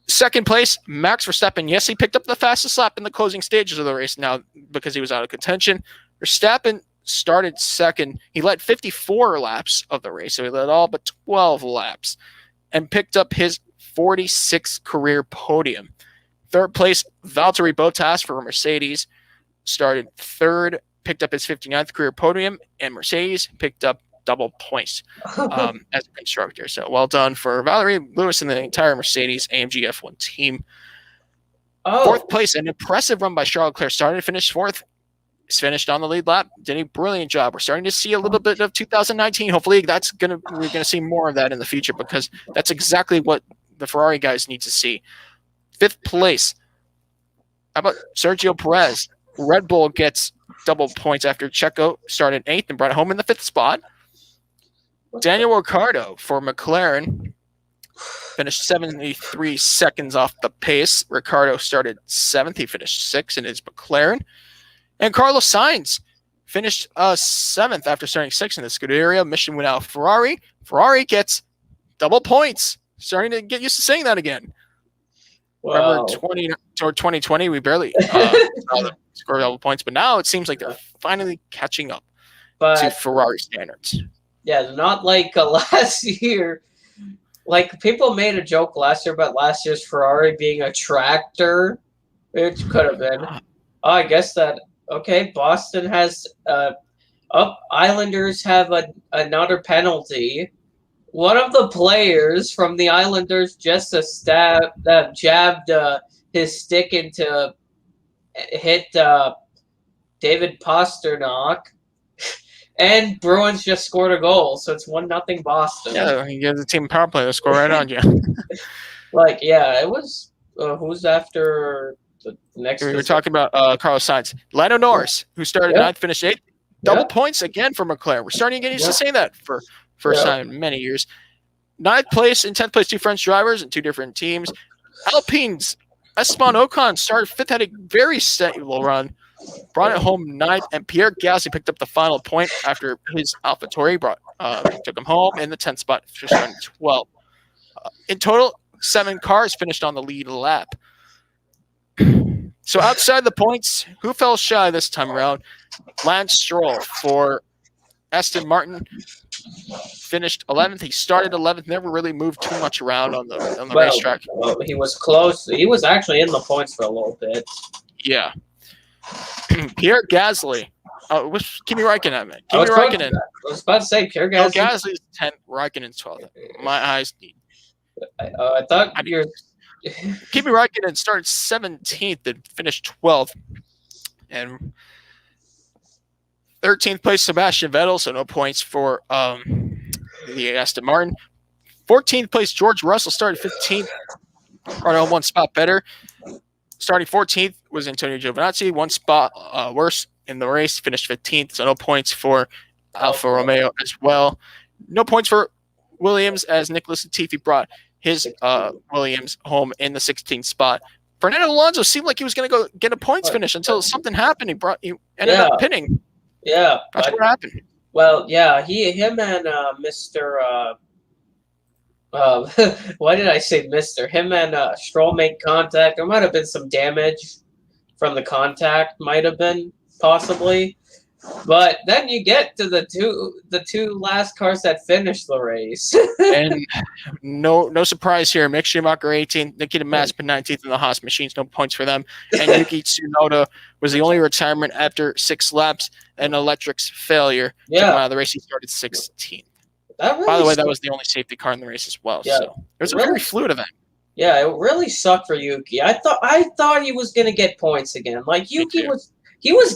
Second place, Max Verstappen. Yes, he picked up the fastest lap in the closing stages of the race now because he was out of contention. Verstappen started second. He led 54 laps of the race, so he led all but 12 laps and picked up his 46th career podium. Third place, Valtteri Bottas for Mercedes started third, picked up his 59th career podium, and Mercedes picked up double points as a constructor. So well done for Valerie Lewis and the entire Mercedes AMG F1 team. Fourth place, an impressive run by Charles Leclerc. Started to finish fourth. Finished on the lead lap. Did a brilliant job. We're starting to see a little bit of 2019. Hopefully we're gonna see more of that in the future because that's exactly what the Ferrari guys need to see. Fifth place. How about Sergio Perez? Red Bull gets double points after Checo started 8th and brought it home in the 5th spot. Daniel Ricciardo for McLaren finished 73 seconds off the pace. Ricciardo started 7th. He finished 6th in his McLaren. And Carlos Sainz finished 7th after starting 6th in the Scuderia. Mission went out Ferrari. Ferrari gets double points. Starting to get used to saying that again. Wow. Remember 2020, we barely saw them score double points, but now it seems like they're finally catching up to Ferrari standards. Yeah, not like last year. Like, people made a joke last year about last year's Ferrari being a tractor. It could have been. I guess that, okay, Boston has, Islanders have another penalty. One of the players from the Islanders just jabbed his stick into hit David Pasternak, and Bruins just scored a goal, so it's 1-0 Boston. Yeah, you give the team power play to score right on you. Like, yeah, it was who's after the next. We were talking about Carlos Sainz, Lando Norris, who started 9th, finished 8th, double points again for McLaren. We're starting to get used to saying that for first time in many years. 9th place and 10th place, 2 French drivers and 2 different teams. Alpine's Esteban Ocon started 5th, had a very stable run, brought it home 9th, and Pierre Gasly picked up the final point after his AlphaTauri took him home in the 10th spot for starting 12th. In total, 7 cars finished on the lead lap. So outside the points, who fell shy this time around? Lance Stroll for Aston Martin finished 11th. He started 11th, never really moved too much around on the racetrack. Well, he was close. He was actually in the points for a little bit. Yeah. Pierre Gasly. Kimi Räikkönen, man. Kimi Räikkönen. I was about to say Pierre Gasly. Gasly's 10th, Räikkönen's 12th. My eyes. I thought you're. Kimi Räikkönen started 17th and finished 12th. And 13th place, Sebastian Vettel, so no points for the Aston Martin. 14th place, George Russell started 15th, right on 1 spot better. Starting 14th was Antonio Giovinazzi, 1 spot worse in the race, finished 15th, so no points for Alfa Romeo as well. No points for Williams as Nicholas Latifi brought his Williams home in the 16th spot. Fernando Alonso seemed like he was going to go get a points finish until something happened. He ended up pinning. Yeah, that's what happened. Well, yeah, him and Mr. Why did I say Mr.? Him and Stroll made contact. There might have been some damage from the contact, might have been possibly. But then you get to the two last cars that finished the race. And no surprise here. Mick Schumacher 18th, Nikita Mazepin 19th in the Haas machines, no points for them. And Yuki Tsunoda was the only retirement after 6 laps and Electric's failure. Took him out of the race. He started 16th. By the way, that was the only safety car in the race as well. Yeah. So it was a very fluid event. Yeah, it really sucked for Yuki. I thought he was gonna get points again. Like Yuki was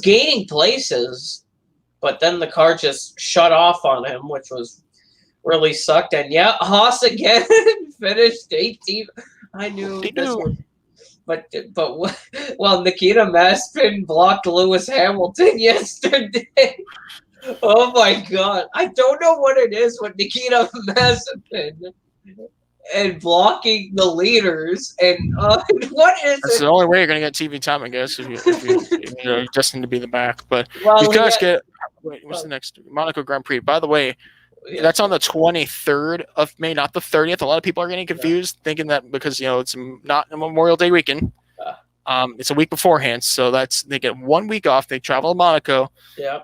gaining places, but then the car just shut off on him, which was really sucked. And yeah, Haas again finished 18th. I knew this was. But well, Nikita Mazepin blocked Lewis Hamilton yesterday. Oh my God! I don't know what it is with Nikita Mazepin and blocking the leaders. And what is That's it? the only way you're going to get TV time, I guess, if you just need to be the back. But Well, these guys get. Wait, what's the next? Monaco Grand Prix. By the way, that's on the 23rd of May, not the 30th. A lot of people are getting confused, thinking that because it's not a Memorial Day weekend. It's a week beforehand, so they get 1 week off. They travel to Monaco,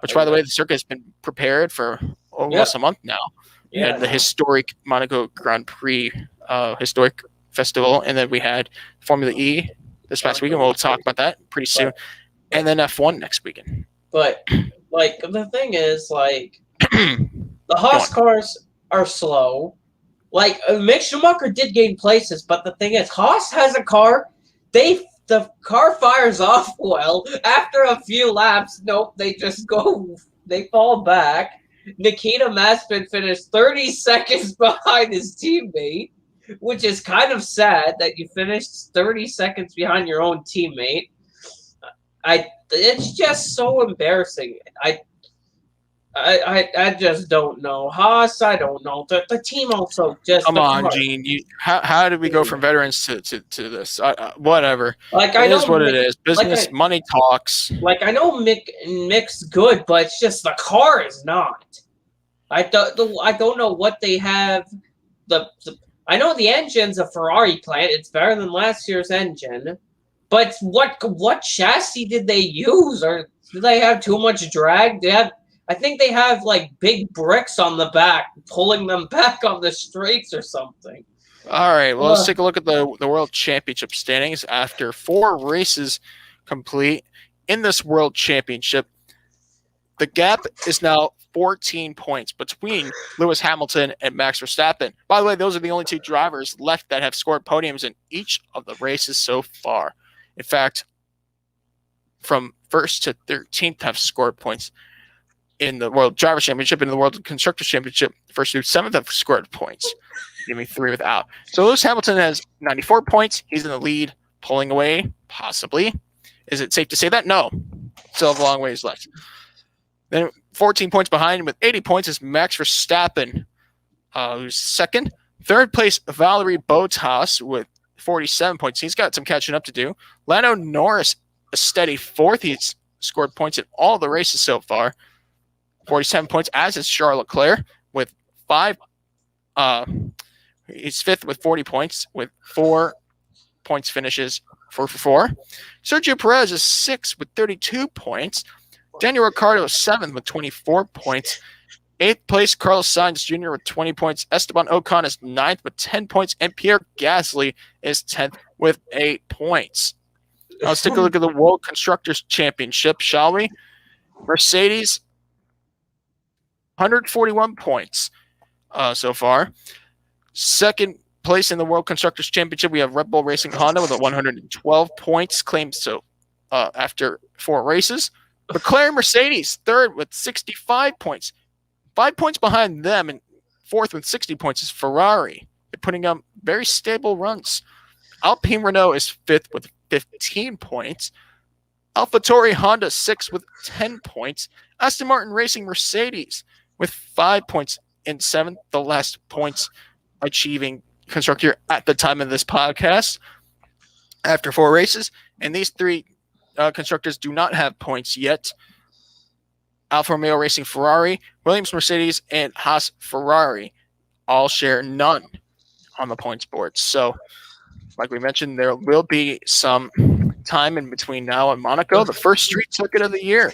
which, by the way, the circuit has been prepared for almost a month now. And the historic Monaco Grand Prix, historic festival, and then we had Formula E this past weekend. We'll talk about that pretty soon, and then F1 next weekend. But the thing is, the Haas cars are slow. Mick Schumacher did gain places, but the thing is, Haas has a car. The car fires off well. After a few laps, nope, they just they fall back. Nikita Mazepin finished 30 seconds behind his teammate, which is kind of sad that you finished 30 seconds behind your own teammate. It's just so embarrassing. I just don't know. Haas, I don't know. The team also just come on, Gene. How did we go from veterans to this? Whatever. It is what it is. Business, money talks. I know Mick's good, but it's just the car is not. I don't know what they have. I know the engine's a Ferrari plant. It's better than last year's engine. But what chassis did they use? Or do they have too much drag? I think they have big bricks on the back, pulling them back on the straights or something. All right, well, let's take a look at the World Championship standings after 4 races complete in this World Championship. The gap is now 14 points between Lewis Hamilton and Max Verstappen. By the way, those are the only 2 drivers left that have scored podiums in each of the races so far. In fact, from 1st to 13th have scored points in the World Driver Championship and the World Constructors Championship. 1st through 7th have scored points. Give me 3 without. So Lewis Hamilton has 94 points. He's in the lead, pulling away, possibly. Is it safe to say that? No. Still have a long ways left. Then 14 points behind him with 80 points is Max Verstappen, who's second. Third place, Valerie Bottas with 47 points. He's got some catching up to do. Lando Norris, a steady 4th. He's scored points in all the races so far. 47 points, as is Charles Leclerc with 5. He's 5th with 40 points, with 4 points finishes, 4 for 4. Sergio Perez is 6th with 32 points. Daniel Ricciardo is 7th with 24 points. 8th place, Carlos Sainz Jr. with 20 points. Esteban Ocon is 9th with 10 points. And Pierre Gasly is 10th with 8 points. Now let's take a look at the World Constructors Championship, shall we? Mercedes, 141 points so far. Second place in the World Constructors Championship, we have Red Bull Racing Honda with 112 points claimed after 4 races. McLaren Mercedes, 3rd with 65 points. 5 points behind them, and 4th with 60 points is Ferrari. They're putting up very stable runs. Alpine Renault is 5th with 15 points. AlphaTauri Honda 6th with 10 points. Aston Martin Racing Mercedes with 5 points in 7th, the last points achieving constructor at the time of this podcast after 4 races. And these 3 constructors do not have points yet. Alfa Romeo Racing Ferrari, Williams Mercedes, and Haas Ferrari all share none on the points board. So, like we mentioned, there will be some time in between now and Monaco, the first street circuit of the year.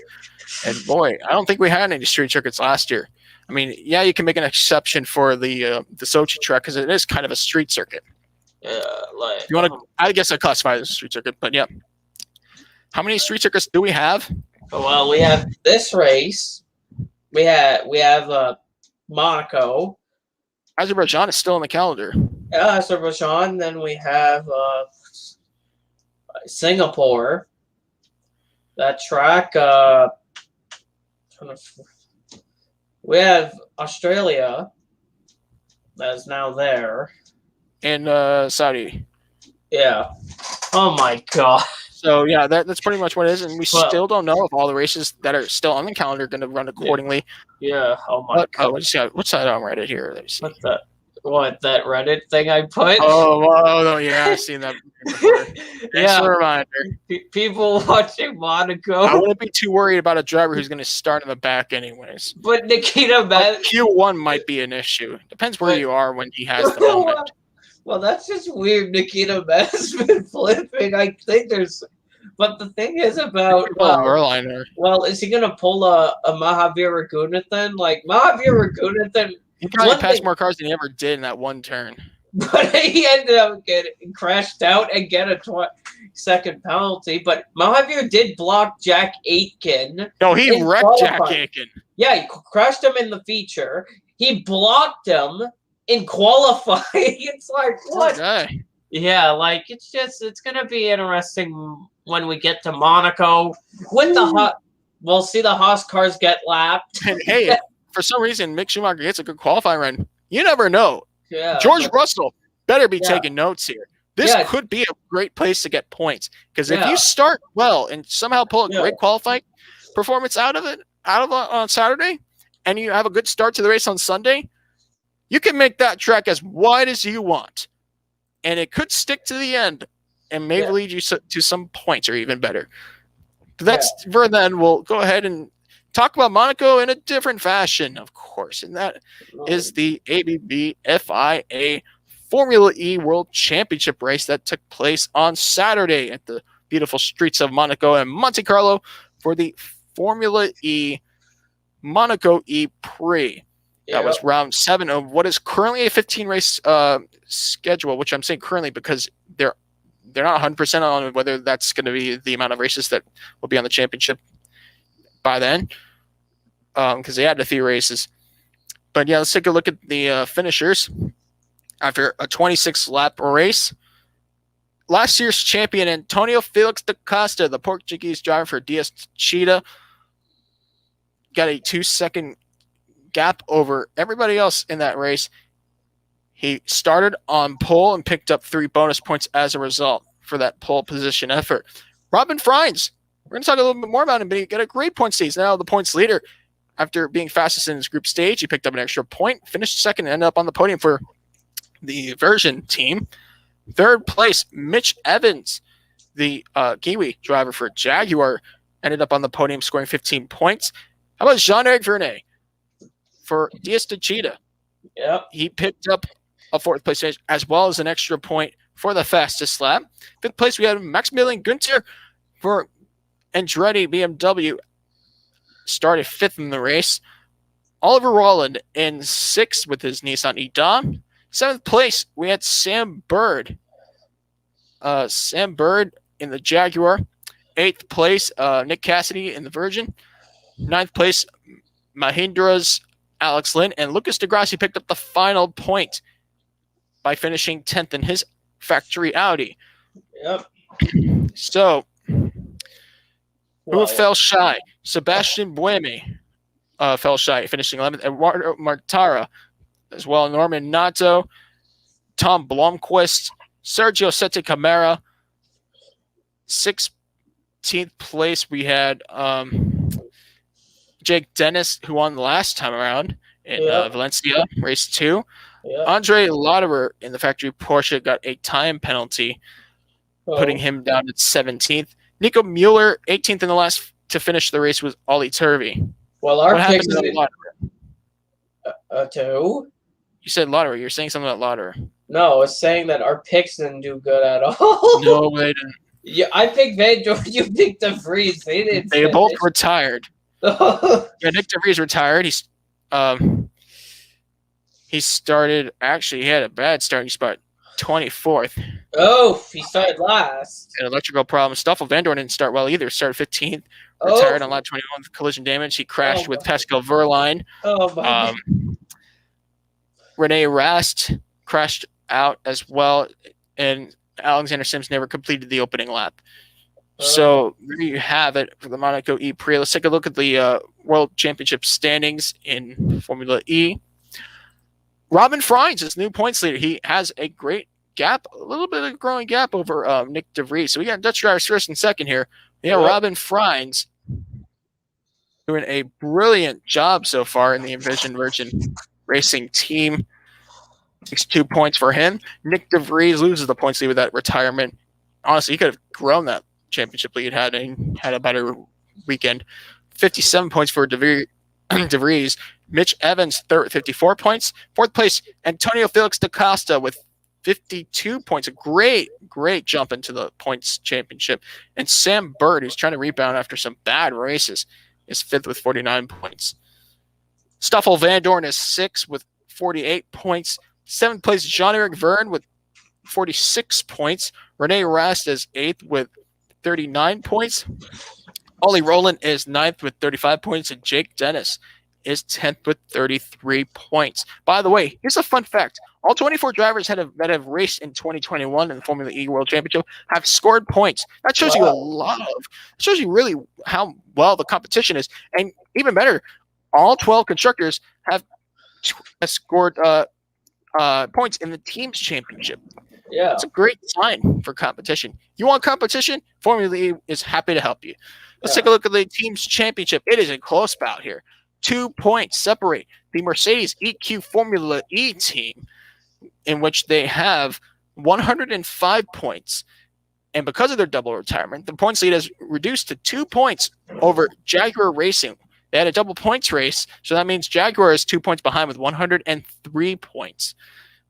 And boy, I don't think we had any street circuits last year. I mean, yeah, you can make an exception for the Sochi track because it is kind of a street circuit. Yeah, you want to? I guess I classify it as a street circuit, but yeah. How many street circuits do we have? Well, we have this race. We have Monaco. Azerbaijan is still on the calendar. Yeah, Azerbaijan. Then we have Singapore. That track. We have Australia. that is now there. in Saudi. Yeah. Oh my god. So yeah, that's pretty much what it is, and we Well- still don't know if all the races that are still on the calendar are going to run accordingly. Yeah. Oh my god. What's that on Reddit here? Let me see. What's that? What, that Reddit thing I put? Oh, yeah, I've seen that before. Thanks Yeah. for the reminder. People watching Monaco. I wouldn't be too worried about a driver who's going to start in the back anyways. But Nikita But Mazepin. Q1 might be an issue. Depends where you are when he has the moment. Well, that's just weird. Nikita Mazepin flipping. I think there's. But the thing is about. Well, is he going to pull a Mahavir Raghunathan? Like, Mahavir Raghunathan. He probably passed more cars than he ever did in that one turn. But he ended up getting crashed out and get a second penalty. But Mahavir did block Jack Aitken. No, he wrecked Jack Aitken. Yeah, he crashed him in the feature. He blocked him in qualifying. It's like, what? Okay. Yeah, like, it's going to be interesting when we get to Monaco. With the we'll see the Haas cars get lapped. And hey, for some reason, Mick Schumacher gets a good qualifying run. You never know. Yeah, George Russell better be taking notes here. This Yeah. could be a great place to get points, because if Yeah. you start well and somehow pull a great qualifying performance out of on Saturday, and you have a good start to the race on Sunday, you can make that track as wide as you want, and it could stick to the end and maybe lead you to some points or even better. But that's for then. We'll go ahead and talk about Monaco in a different fashion, of course, and that is the ABB FIA Formula E World Championship race that took place on Saturday at the beautiful streets of Monaco and Monte Carlo for the Formula E Monaco ePrix. That was round 7 of what is currently a 15-race schedule, which I'm saying currently because they're not 100% on whether that's going to be the amount of races that will be on the championship by then, because they added a few races. But yeah, let's take a look at the finishers. After a 26-lap race, last year's champion António Félix da Costa, the Portuguese driver for DS Cheetah, got a 2-second gap over everybody else in that race. He started on pole and picked up 3 bonus points as a result for that pole position effort. Robin Frijns, we're going to talk a little bit more about him, but he got a great point stage. Now the points leader. After being fastest in his group stage, he picked up an extra point, finished second, and ended up on the podium for the Version team. Third place, Mitch Evans, the Kiwi driver for Jaguar, ended up on the podium scoring 15 points. How about Jean-Eric Vernet for DS Cheetah? Yep. He picked up a 4th place finish as well as an extra point for the fastest lap. 5th place, we had Maximilian Günther for Andretti BMW, started 5th in the race. Oliver Rowland in 6th with his Nissan E-Dom. 7th place, we had Sam Bird. Sam Bird in the Jaguar. 8th place, Nick Cassidy in the Virgin. 9th place, Mahindra's Alex Lynn. And Lucas deGrassi picked up the final point by finishing 10th in his factory Audi. Yep. So, who fell shy? Sebastian Buemi fell shy, finishing 11th. Eduardo Martara as well. Norman Nato, Tom Blomqvist, Sergio Sette Camara. 16th place, we had Jake Dennis, who won the last time around in Valencia, race 2. Yep. Andre Lauderer in the factory Porsche got a time penalty, putting him down at 17th. Nico Mueller, 18th in the last to finish the race, was Ollie Turvey. Well, our what happened picks to Lauderer? To? You said Lauderer. You're saying something about Lauderer. No, it's saying that our picks didn't do good at all. No, they didn't. Yeah, I picked Van Jordan. You picked De Vries. They didn't. They both retired. Yeah, Nick De Vries retired. He started. Actually, he had a bad starting spot, 24th. Oh, he started last. An electrical problem. Stoffel Vandoorne didn't start well either. Started 15th. Retired on lap 21 with collision damage. He crashed with Pascal Verline. Oh my. Rene Rast crashed out as well, and Alexander Sims never completed the opening lap. So there you have it for the Monaco ePrix. Let's take a look at the World Championship standings in Formula E. Robin Frijns is new points leader. He has a great gap, a little bit of a growing gap over Nick DeVries. So we got Dutch drivers first and second here. Yeah, Robin Frijns doing a brilliant job so far in the Envision Virgin Racing team. 62 points for him. Nick DeVries loses the points lead with that retirement. Honestly, he could have grown that championship lead had a better weekend. 57 points for DeVries. Mitch Evans, third, 54 points. Fourth place, António Félix da Costa with 52 points. A great jump into the points championship. And Sam Bird, who's trying to rebound after some bad races, is fifth with 49 points. Stoffel Van Dorn is sixth with 48 points. Seventh place, Jean-Eric Verne with 46 points. Rene Rast is eighth with 39 points. Ollie Rowland is ninth with 35 points. And Jake Dennis is 10th with 33 points. By the way, here's a fun fact. All 24 drivers that have raced in 2021 in the Formula E World Championship have scored points. That shows you shows you really how well the competition is. And even better, all 12 constructors have scored points in the team's championship. Yeah. It's a great sign for competition. You want competition? Formula E is happy to help you. Let's take a look at the team's championship. It is a close bout here. 2 points separate the Mercedes EQ Formula E team, in which they have 105 points. And because of their double retirement, the points lead has reduced to 2 points over Jaguar Racing. They had a double points race, so that means Jaguar is 2 points behind with 103 points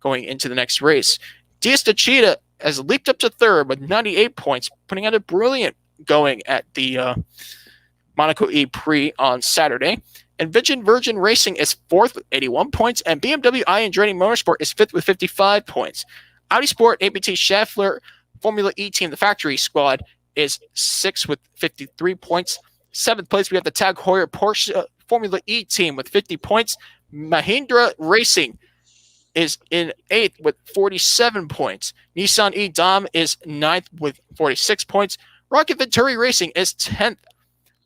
going into the next race. Diaz de Cheetah has leaped up to third with 98 points, putting out a brilliant going at the Monaco ePrix on Saturday. And Virgin Racing is fourth with 81 points, and BMW I Andretti Motorsport is fifth with 55 points. Audi Sport ABT Schaeffler Formula E team, the factory squad, is sixth with 53 points. Seventh place, we have the Tag Heuer Porsche Formula E team with 50 points. Mahindra Racing is in eighth with 47 points. Nissan E-Dam is ninth with 46 points. Rocket Venturi Racing is 10th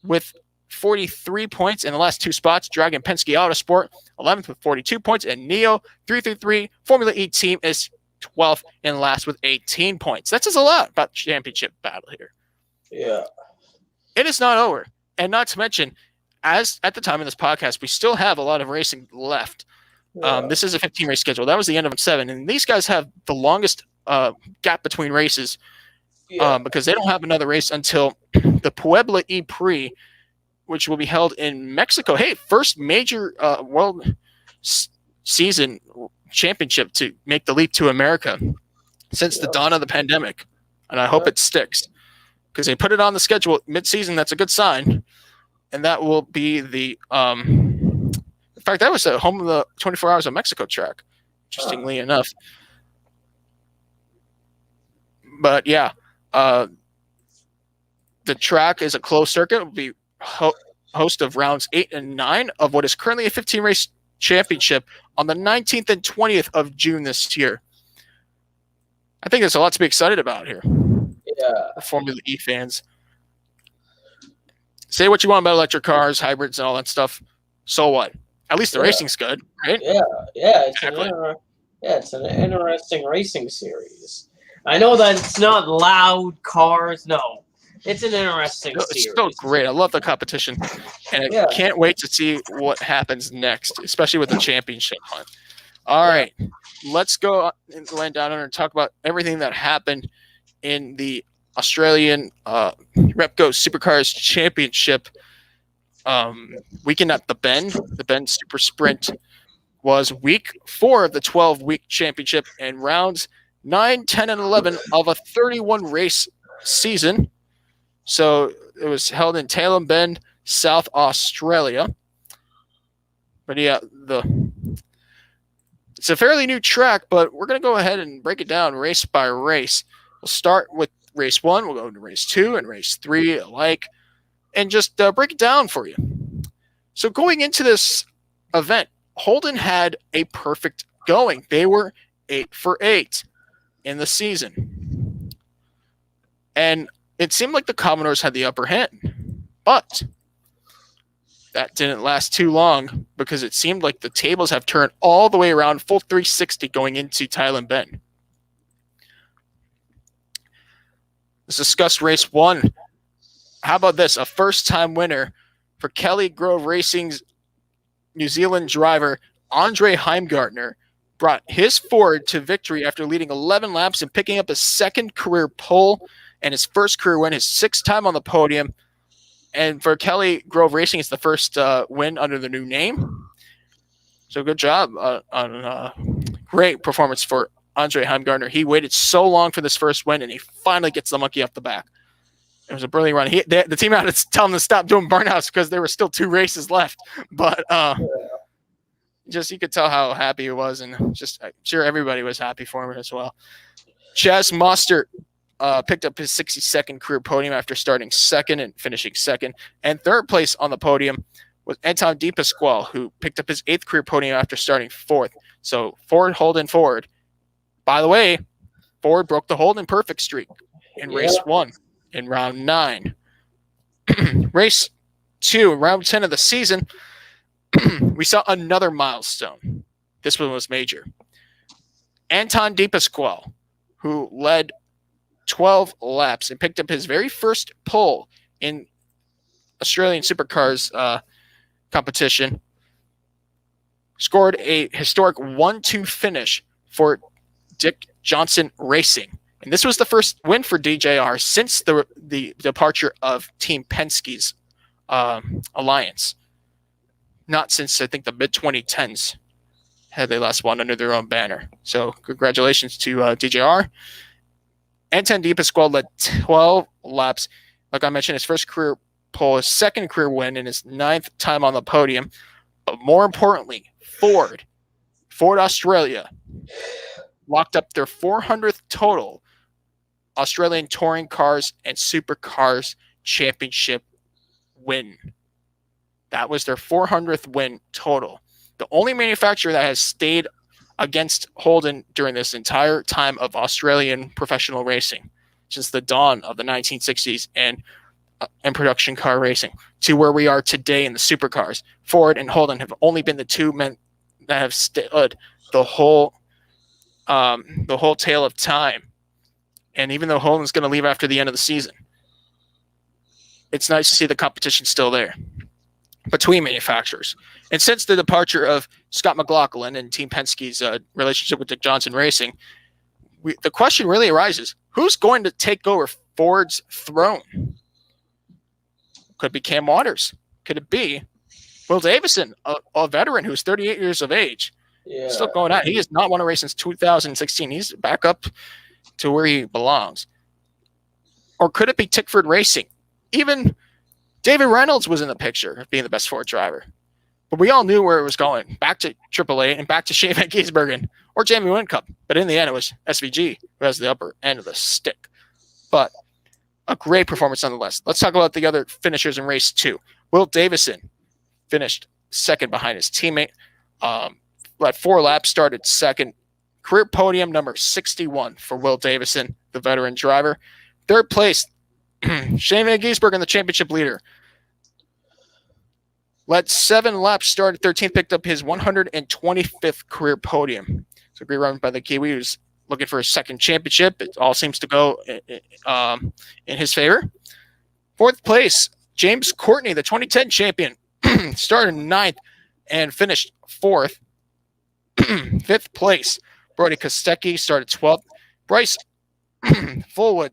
with 43 points in the last two spots. Dragon Penske Autosport, 11th with 42 points. And Neo 333 Formula E team is 12th and last with 18 points. That says a lot about championship battle here. Yeah. It is not over. And not to mention, as at the time of this podcast, we still have a lot of racing left. Yeah. This is a 15-race schedule. That was the end of 7. And these guys have the longest gap between races because they don't have another race until the Puebla ePrix, which will be held in Mexico. Hey, first major world season championship to make the leap to America since the dawn of the pandemic. And I hope it sticks because they put it on the schedule mid-season. That's a good sign. And that will be the in fact, that was at home of the 24 Hours of Mexico track, interestingly enough. But yeah, the track is a closed circuit. It will be host of rounds 8 and 9 of what is currently a 15-race championship on the 19th and 20th of June this year. I think there's a lot to be excited about here. Yeah. The Formula E fans. Say what you want about electric cars, hybrids, and all that stuff. So what? At least the racing's good, right? Yeah. It's an interesting racing series. I know that it's not loud cars. No, it's an interesting series. It's still great. I love the competition, and I can't wait to see what happens next, especially with the championship hunt. All right, let's go and land down and talk about everything that happened in the Australian Repco Supercars Championship weekend at the Bend. The Bend Super Sprint was week 4 of the 12-week championship and rounds 9, 10, and 11 of a 31-race season. So it was held in Tailem Bend, South Australia. But yeah, it's a fairly new track, but we're going to go ahead and break it down race by race. We'll start with race 1. We'll go to race 2 and race 3 alike and just break it down for you. So going into this event, Holden had a perfect going. They were 8 for 8 in the season. And it seemed like the Commodores had the upper hand. But That didn't last too long because it seemed like the tables have turned all the way around, full 360 going into Thailand Bend. Let's discuss race 1. How about this? A first-time winner for Kelly Grove Racing's New Zealand driver, Andre Heimgartner, brought his Ford to victory after leading 11 laps and picking up his second career pole and his first career win, his 6th time on the podium. And for Kelly Grove Racing, it's the first win under the new name. So good job great performance for Andre Heimgartner. He waited so long for this first win, and he finally gets the monkey off the back. It was a brilliant run. The team had to tell him to stop doing burnouts because there were still 2 races left. But just you could tell how happy he was, and just I'm sure everybody was happy for him as well. Chaz Mostert picked up his 62nd career podium after starting second and finishing second. And third place on the podium was Anton DePasquale, who picked up his 8th career podium after starting 4th. So Holden Ford. By the way, Ford broke the Holden perfect streak in race 1 in round 9. Race 2, round 10 of the season, we saw another milestone. This one was major. Anton DePasquale, who led 12 laps and picked up his very first pole in Australian Supercars competition, scored a historic 1-2 finish for Dick Johnson Racing. And this was the first win for DJR since the departure of Team Penske's alliance. Not since, I think, the mid-2010s had they last won under their own banner. So congratulations to DJR. Anton DePasquale led 12 laps. Like I mentioned, his first career pole, his second career win, and his 9th time on the podium. But more importantly, Ford Australia locked up their 400th total Australian Touring Cars and Supercars Championship win. That was their 400th win total. The only manufacturer that has stayed against Holden during this entire time of Australian professional racing, since the dawn of the 1960s and production car racing, to where we are today in the supercars. Ford and Holden have only been the 2 men that have stood the whole tale of time. And even though Holden's going to leave after the end of the season, it's nice to see the competition still there between manufacturers. And since the departure of Scott McLaughlin and Team Penske's relationship with Dick Johnson Racing, the question really arises, who's going to take over Ford's throne? Could it be Cam Waters? Could it be Will Davison, a veteran who's 38 years of age? Yeah. Still going out. He has not won a race since 2016. He's back up to where he belongs. Or could it be Tickford Racing? Even David Reynolds was in the picture of being the best Ford driver. But we all knew where it was going. Back to AAA and back to Shane Van Gisbergen or Jamie Whincup. But in the end, it was SVG who has the upper end of the stick. But a great performance nonetheless. Let's talk about the other finishers in race 2. Will Davison finished second behind his teammate. Led 4 laps, started second. Career podium number 61 for Will Davison, the veteran driver. Third place, Shane Van Gisbergen, the championship leader. Led 7 laps, started 13th, picked up his 125th career podium. So great run by the Kiwi, who's looking for his second championship. It all seems to go in his favor. 4th place, James Courtney, the 2010 champion, started 9th and finished 4th. 5th place, Brody Kostecki started 12th. Bryce Fullwood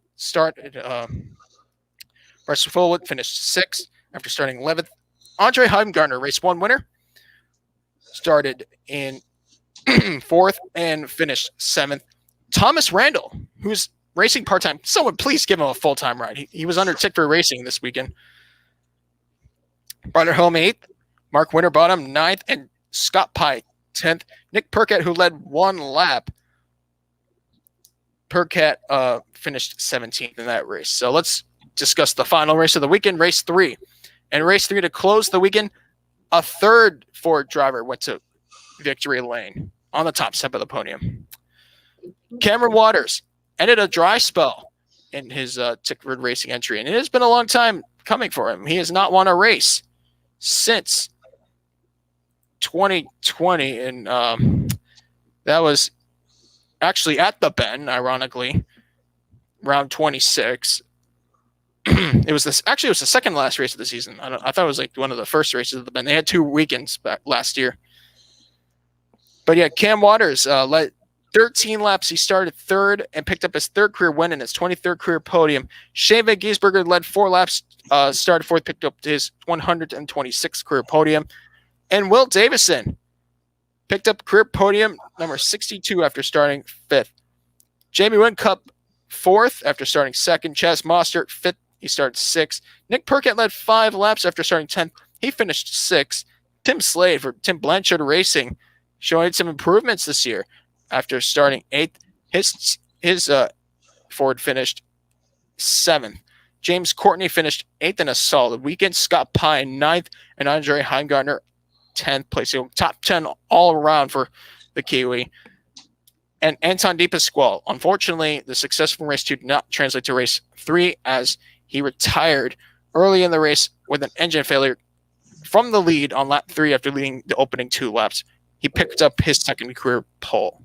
finished 6th after starting 11th. Andre Heimgartner, race 1 winner, started in 4th and finished 7th. Thomas Randall, who's racing part-time, someone please give him a full-time ride. He was under Tickford Racing this weekend. Brought it home 8th. Mark Winterbottom 9th, and Scott Pye 10th. Nick Percat, who led 1 lap, Percat finished 17th in that race. So let's discuss the final race of the weekend, race 3. And race 3 to close the weekend, a third Ford driver went to victory lane on the top step of the podium. Cameron Waters ended a dry spell in his Tickford Racing entry, and it has been a long time coming for him. He has not won a race since 2020, and that was actually at the Bend, ironically, round 26. It was the second last race of the season. I thought it was like one of the first races of the Bend. They had 2 weekends back last year. But yeah, Cam Waters led 13 laps. He started third and picked up his 3rd career win and his 23rd career podium. Shane Van Gisbergen led 4 laps, started 4th, picked up his 126th career podium. And Will Davison picked up career podium number 62 after starting 5th. Jamie Whincup 4th after starting 2nd. Chaz Mostert 5th. He started 6th. Nick Perkett led 5 laps after starting 10th. He finished 6th. Tim Slade for Tim Blanchard Racing showing some improvements this year after starting 8th. His Ford finished 7th. James Courtney finished 8th in a solid weekend. Scott Pine 9th. And Andre Heimgartner 10th place. So top 10 all around for the Kiwi. And Anton De Pasquale. Unfortunately, the success from race 2 did not translate to race 3 as he retired early in the race with an engine failure from the lead on lap 3 after leading the opening 2 laps. He picked up his 2nd career pole.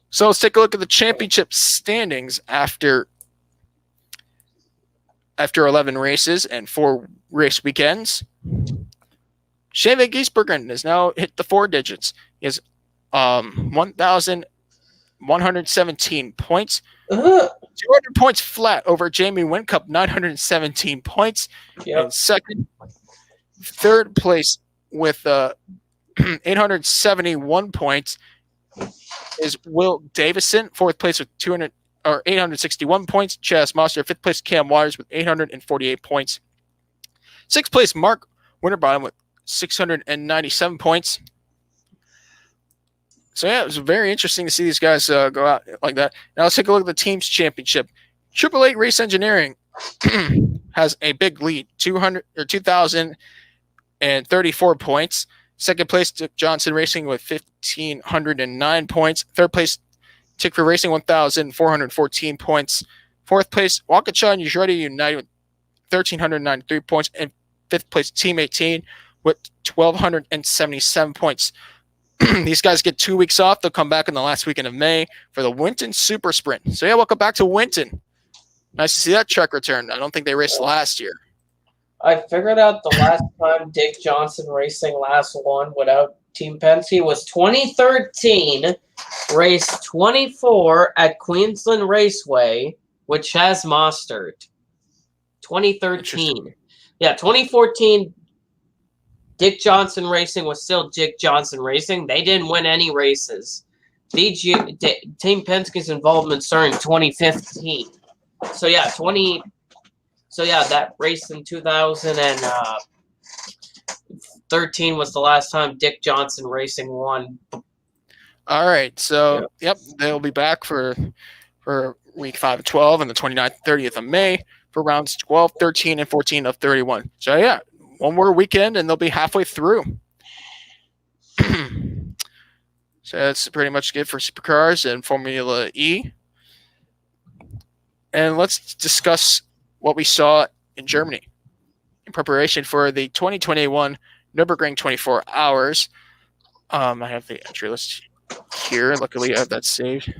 So let's take a look at the championship standings after 11 races and 4 race weekends. Shane Van Gisbergen has now hit the 4 digits. He has 1,117 points. 200 points flat over Jamie Whincup, 917 points. Yep. And second. 3rd place with 871 points is Will Davison. 4th place with 861 points. Chaz Mostert. 5th place Cam Waters with 848 points. 6th place Mark Winterbottom with 697 points. So yeah, it was very interesting to see these guys go out like that. Now let's take a look at the team's championship. Triple Eight Race Engineering has a big lead, 2,034 points. 2nd place, Dick Johnson Racing with 1,509 points. 3rd place, Tickford Racing, 1,414 points. 4th place, Waukesha and Andretti United with 1,393 points. And 5th place, Team 18 with 1,277 points. These guys get 2 weeks off. They'll come back in the last weekend of May for the Winton Super Sprint. So yeah, welcome back to Winton. Nice to see that truck return. I don't think they raced last year. I figured out the last time Dick Johnson Racing last won without Team Penske was 2013, race 24 at Queensland Raceway with Chaz Mostert. 2013. Yeah, 2014, Dick Johnson Racing was still Dick Johnson Racing. They didn't win any races. Team Penske's involvement started in 2015. So yeah, that race in 2013 was the last time Dick Johnson Racing won. All right, so yep, they'll be back for week 5 of 12 and the 29th, 30th of May for rounds 12, 13, and 14 of 31. So yeah, one more weekend and they'll be halfway through. So that's pretty much it for Supercars and Formula E. And let's discuss what we saw in Germany in preparation for the 2021 Nürburgring 24 Hours. I have the entry list here. Luckily, I have that saved.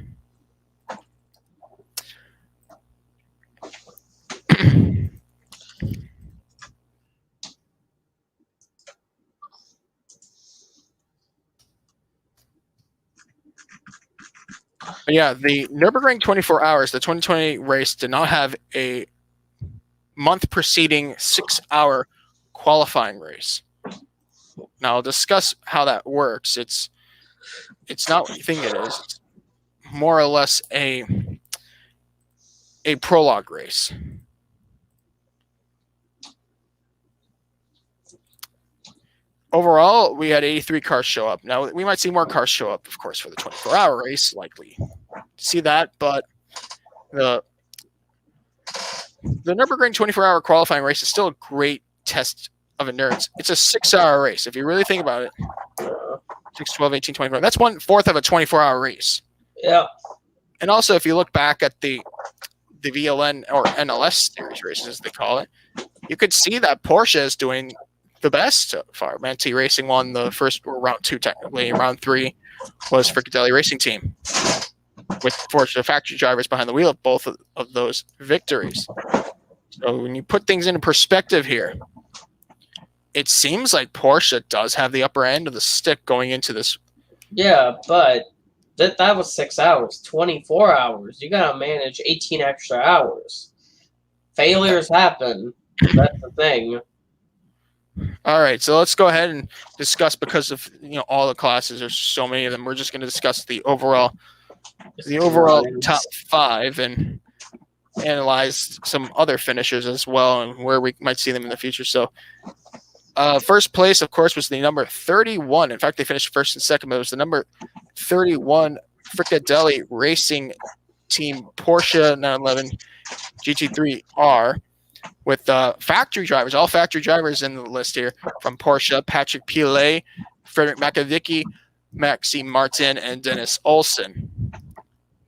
But yeah, the Nürburgring 24 Hours, the 2020 race, did not have a month preceding 6-hour qualifying race. Now I'll discuss how that works. It's not what you think it is. It's more or less a prologue race. Overall, we had 83 cars show up. Now, we might see more cars show up, of course, for the 24-hour race, likely see that, but the Nürburgring 24-hour qualifying race is still a great test of endurance. It's a 6-hour race. If you really think about it, 6, 12, 18, 24, that's 1/4 of a 24-hour race. Yeah. And also, if you look back at the VLN or NLS series races, as they call it, you could see that Porsche is doing the best so far. Manti Racing won the first or round 2 technically. Round 3 was Frickadelli Racing Team with Porsche factory drivers behind the wheel of both of those victories. So when you put things into perspective here, it seems like Porsche does have the upper end of the stick going into this. Yeah, but that was 6 hours, 24 hours. You gotta manage 18 extra hours. Failures happen. That's the thing. All right, so let's go ahead and discuss, because of all the classes. There's so many of them. We're just going to discuss the overall top 5 and analyze some other finishers as well and where we might see them in the future. So, first place, of course, was the number 31. In fact, they finished first and second, but it was the number 31 Frickadelli Racing Team Porsche 911 GT3R. With factory drivers, all factory drivers in the list here from Porsche: Patrick Pilet, Frederick Makavicki, Maxime Martin, and Dennis Olsen.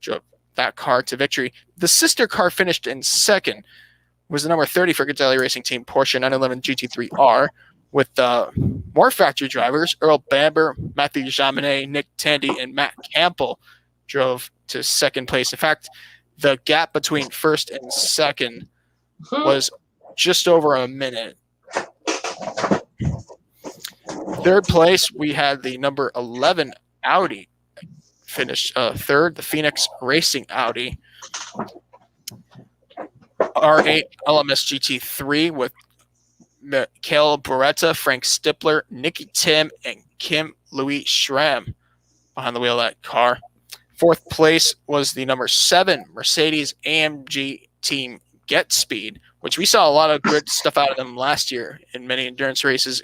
Drove that car to victory. The sister car finished in second. Was the number 30 Frickadelli Racing Team Porsche 911 GT3R with more factory drivers. Earl Bamber, Matthew Jaminet, Nick Tandy, and Matt Campbell drove to second place. In fact, the gap between first and second was just over a minute. Third place, we had the number 11 Audi finish third, the Phoenix Racing Audi. R8 LMS GT3 with Mikhail Beretta, Frank Stipler, Nicky Tim, and Kim Louis Schramm behind the wheel of that car. Fourth place was the number 7 Mercedes AMG Team Get Speed, which we saw a lot of good stuff out of them last year in many endurance races,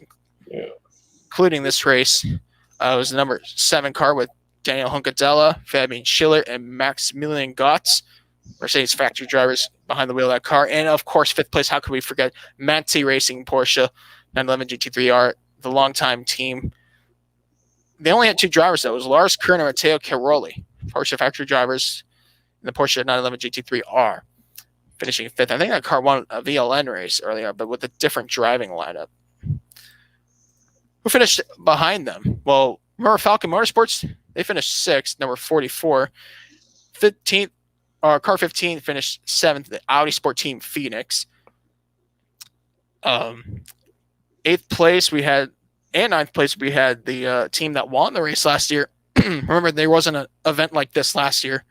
including this race. It was the number 7 car with Daniel Huncadella, Fabian Schiller, and Maximilian Gotts, Mercedes factory drivers behind the wheel of that car. And, of course, fifth place, how could we forget Manti Racing Porsche 911 GT3R, the longtime team. They only had 2 drivers, though. It was Lars Kern and Matteo Caroli, Porsche factory drivers in the Porsche 911 GT3R. Finishing fifth. I think that car won a VLN race earlier, but with a different driving lineup. Who finished behind them? Well, remember Falcon Motorsports? They finished 6th, number 44. 15th, car 15 finished 7th, the Audi Sport Team Phoenix. 8th place we had, and 9th place we had the team that won the race last year. Remember, there wasn't an event like this last year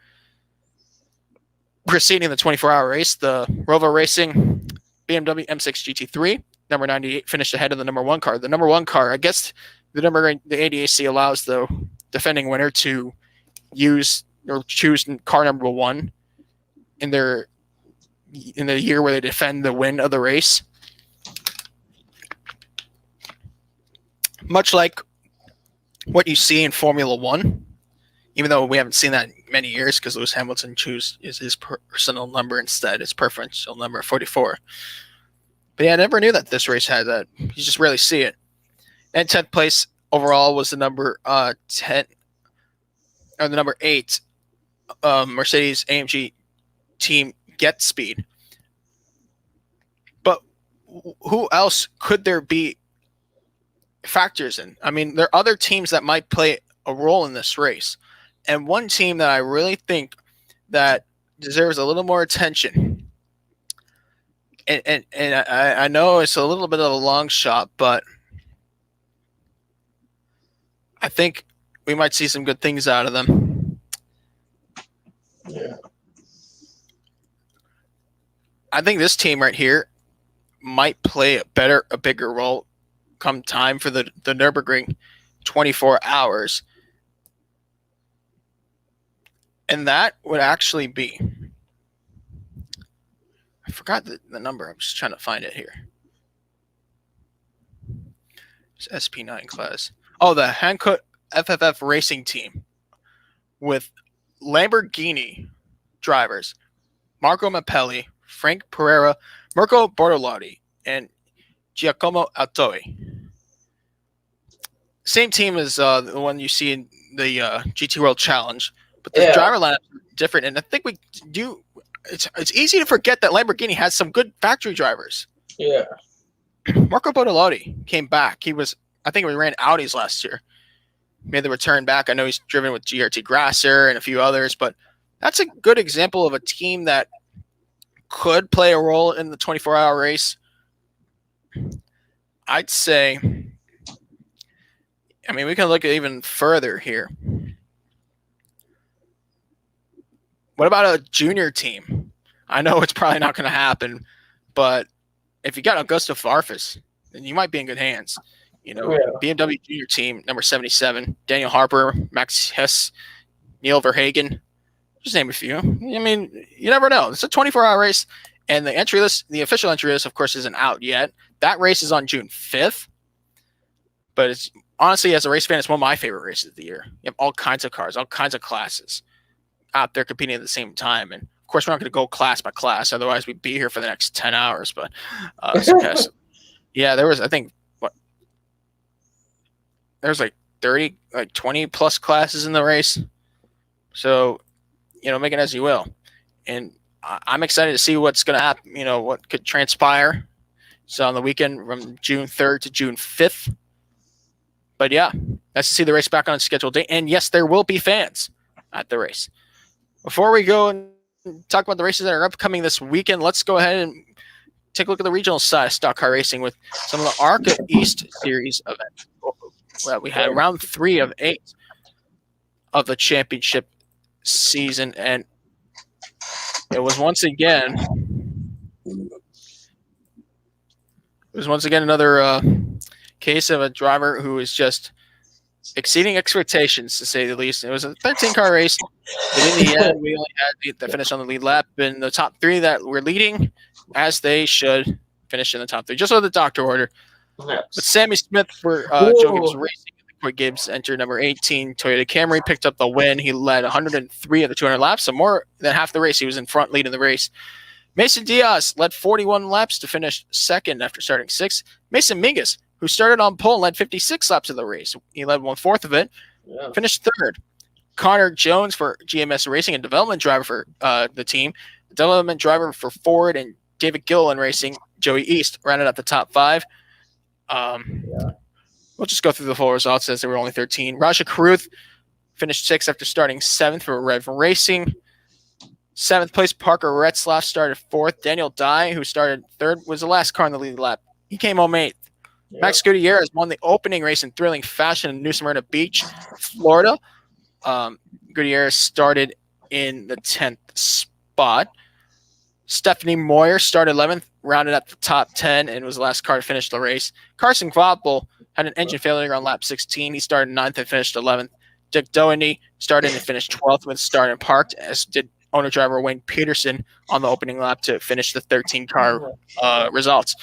preceding the 24-hour race. The Rovo Racing BMW M6 GT3, number 98, finished ahead of the number 1 car. The number 1 car, I guess the ADAC allows the defending winner to use or choose car number 1 in the year where they defend the win of the race. Much like what you see in Formula 1, even though we haven't seen that in many years because Lewis Hamilton chooses his personal number instead, his preferential number 44. But yeah, I never knew that this race had that. You just rarely see it. And 10th place overall was the number 10, or the number 8 Mercedes AMG Team Get Speed. But who else could there be factors in? I mean, there are other teams that might play a role in this race. And one team that I really think that deserves a little more attention, and I know it's a little bit of a long shot, but I think we might see some good things out of them. Yeah. I think this team right here might play a bigger role come time for the Nürburgring 24 hours. And that would actually be, I forgot the number. I'm just trying to find it here. It's SP9 class. Oh, the Hankook FFF Racing Team with Lamborghini drivers Marco Mappelli, Frank Pereira, Mirko Bortolotti, and Giacomo Altoi. Same team as the one you see in the GT World Challenge. But the driver lineup is different, and I think we do. It's easy to forget that Lamborghini has some good factory drivers. Yeah. Marco Bortolotti came back. I think we ran Audis last year. Made the return back. I know he's driven with GRT Grasser and a few others, but that's a good example of a team that could play a role in the 24-hour race. I'd say, I mean, we can look at even further here. What about a junior team? I know it's probably not going to happen, but if you got Augusto Farfus, then you might be in good hands. You know, BMW junior team, number 77, Daniel Harper, Max Hess, Neil Verhagen, just name a few. I mean, you never know. It's a 24-hour race, and the entry list, the official entry list, of course, isn't out yet. That race is on June 5th, but it's honestly, as a race fan, it's one of my favorite races of the year. You have all kinds of cars, all kinds of classes out there competing at the same time, and of course, we're not going to go class by class. Otherwise, we'd be here for the next 10 hours. But yeah, there was, I think, there's like 30, like 20 plus classes in the race. So, you know, make it as you will. And I'm excited to see what's going to happen, you know, what could transpire. So on the weekend from June 3rd to June 5th. But yeah, nice to see the race back on its scheduled date. And yes, there will be fans at the race. Before we go and talk about the races that are upcoming this weekend, let's go ahead and take a look at the regional side of stock car racing with some of the ARCA East Series events. Well, we had round 3 of 8 of the championship season, and it was once again another case of a driver who is just exceeding expectations, to say the least. It was a 13-car race, but in the end, we only had the finish on the lead lap, and the top 3 that were leading, as they should, finish in the top 3, just so the doctor order. But Sammy Smith for Joe Gibbs Racing, Corey Gibbs entered number 18 Toyota Camry, picked up the win. He led 103 of the 200 laps, so more than half the race. He was in front leading the race. Mason Diaz led 41 laps to finish second after starting 6th. Mason Mingus, who started on pole, led 56 laps of the race. He led 1/4 of it, finished 3rd. Connor Jones for GMS Racing, a development driver for the team. Development driver for Ford and David Gilliland Racing, Joey East, rounded out the top 5. We'll just go through the full results as there were only 13. Raja Caruth finished 6th after starting 7th for Rev Racing. 7th place, Parker Retzlaff started 4th. Daniel Dye, who started 3rd, was the last car in the lead lap. He came home 8th. Max Gutierrez won the opening race in thrilling fashion in New Smyrna Beach, Florida. Gutierrez started in the 10th spot. Stephanie Moyer started 11th, rounded up the top 10, and was the last car to finish the race. Carson Kvapel had an engine failure on lap 16. He started 9th and finished 11th. Dick Doheny started and finished 12th with start and parked, as did owner-driver Wayne Peterson on the opening lap to finish the 13-car results.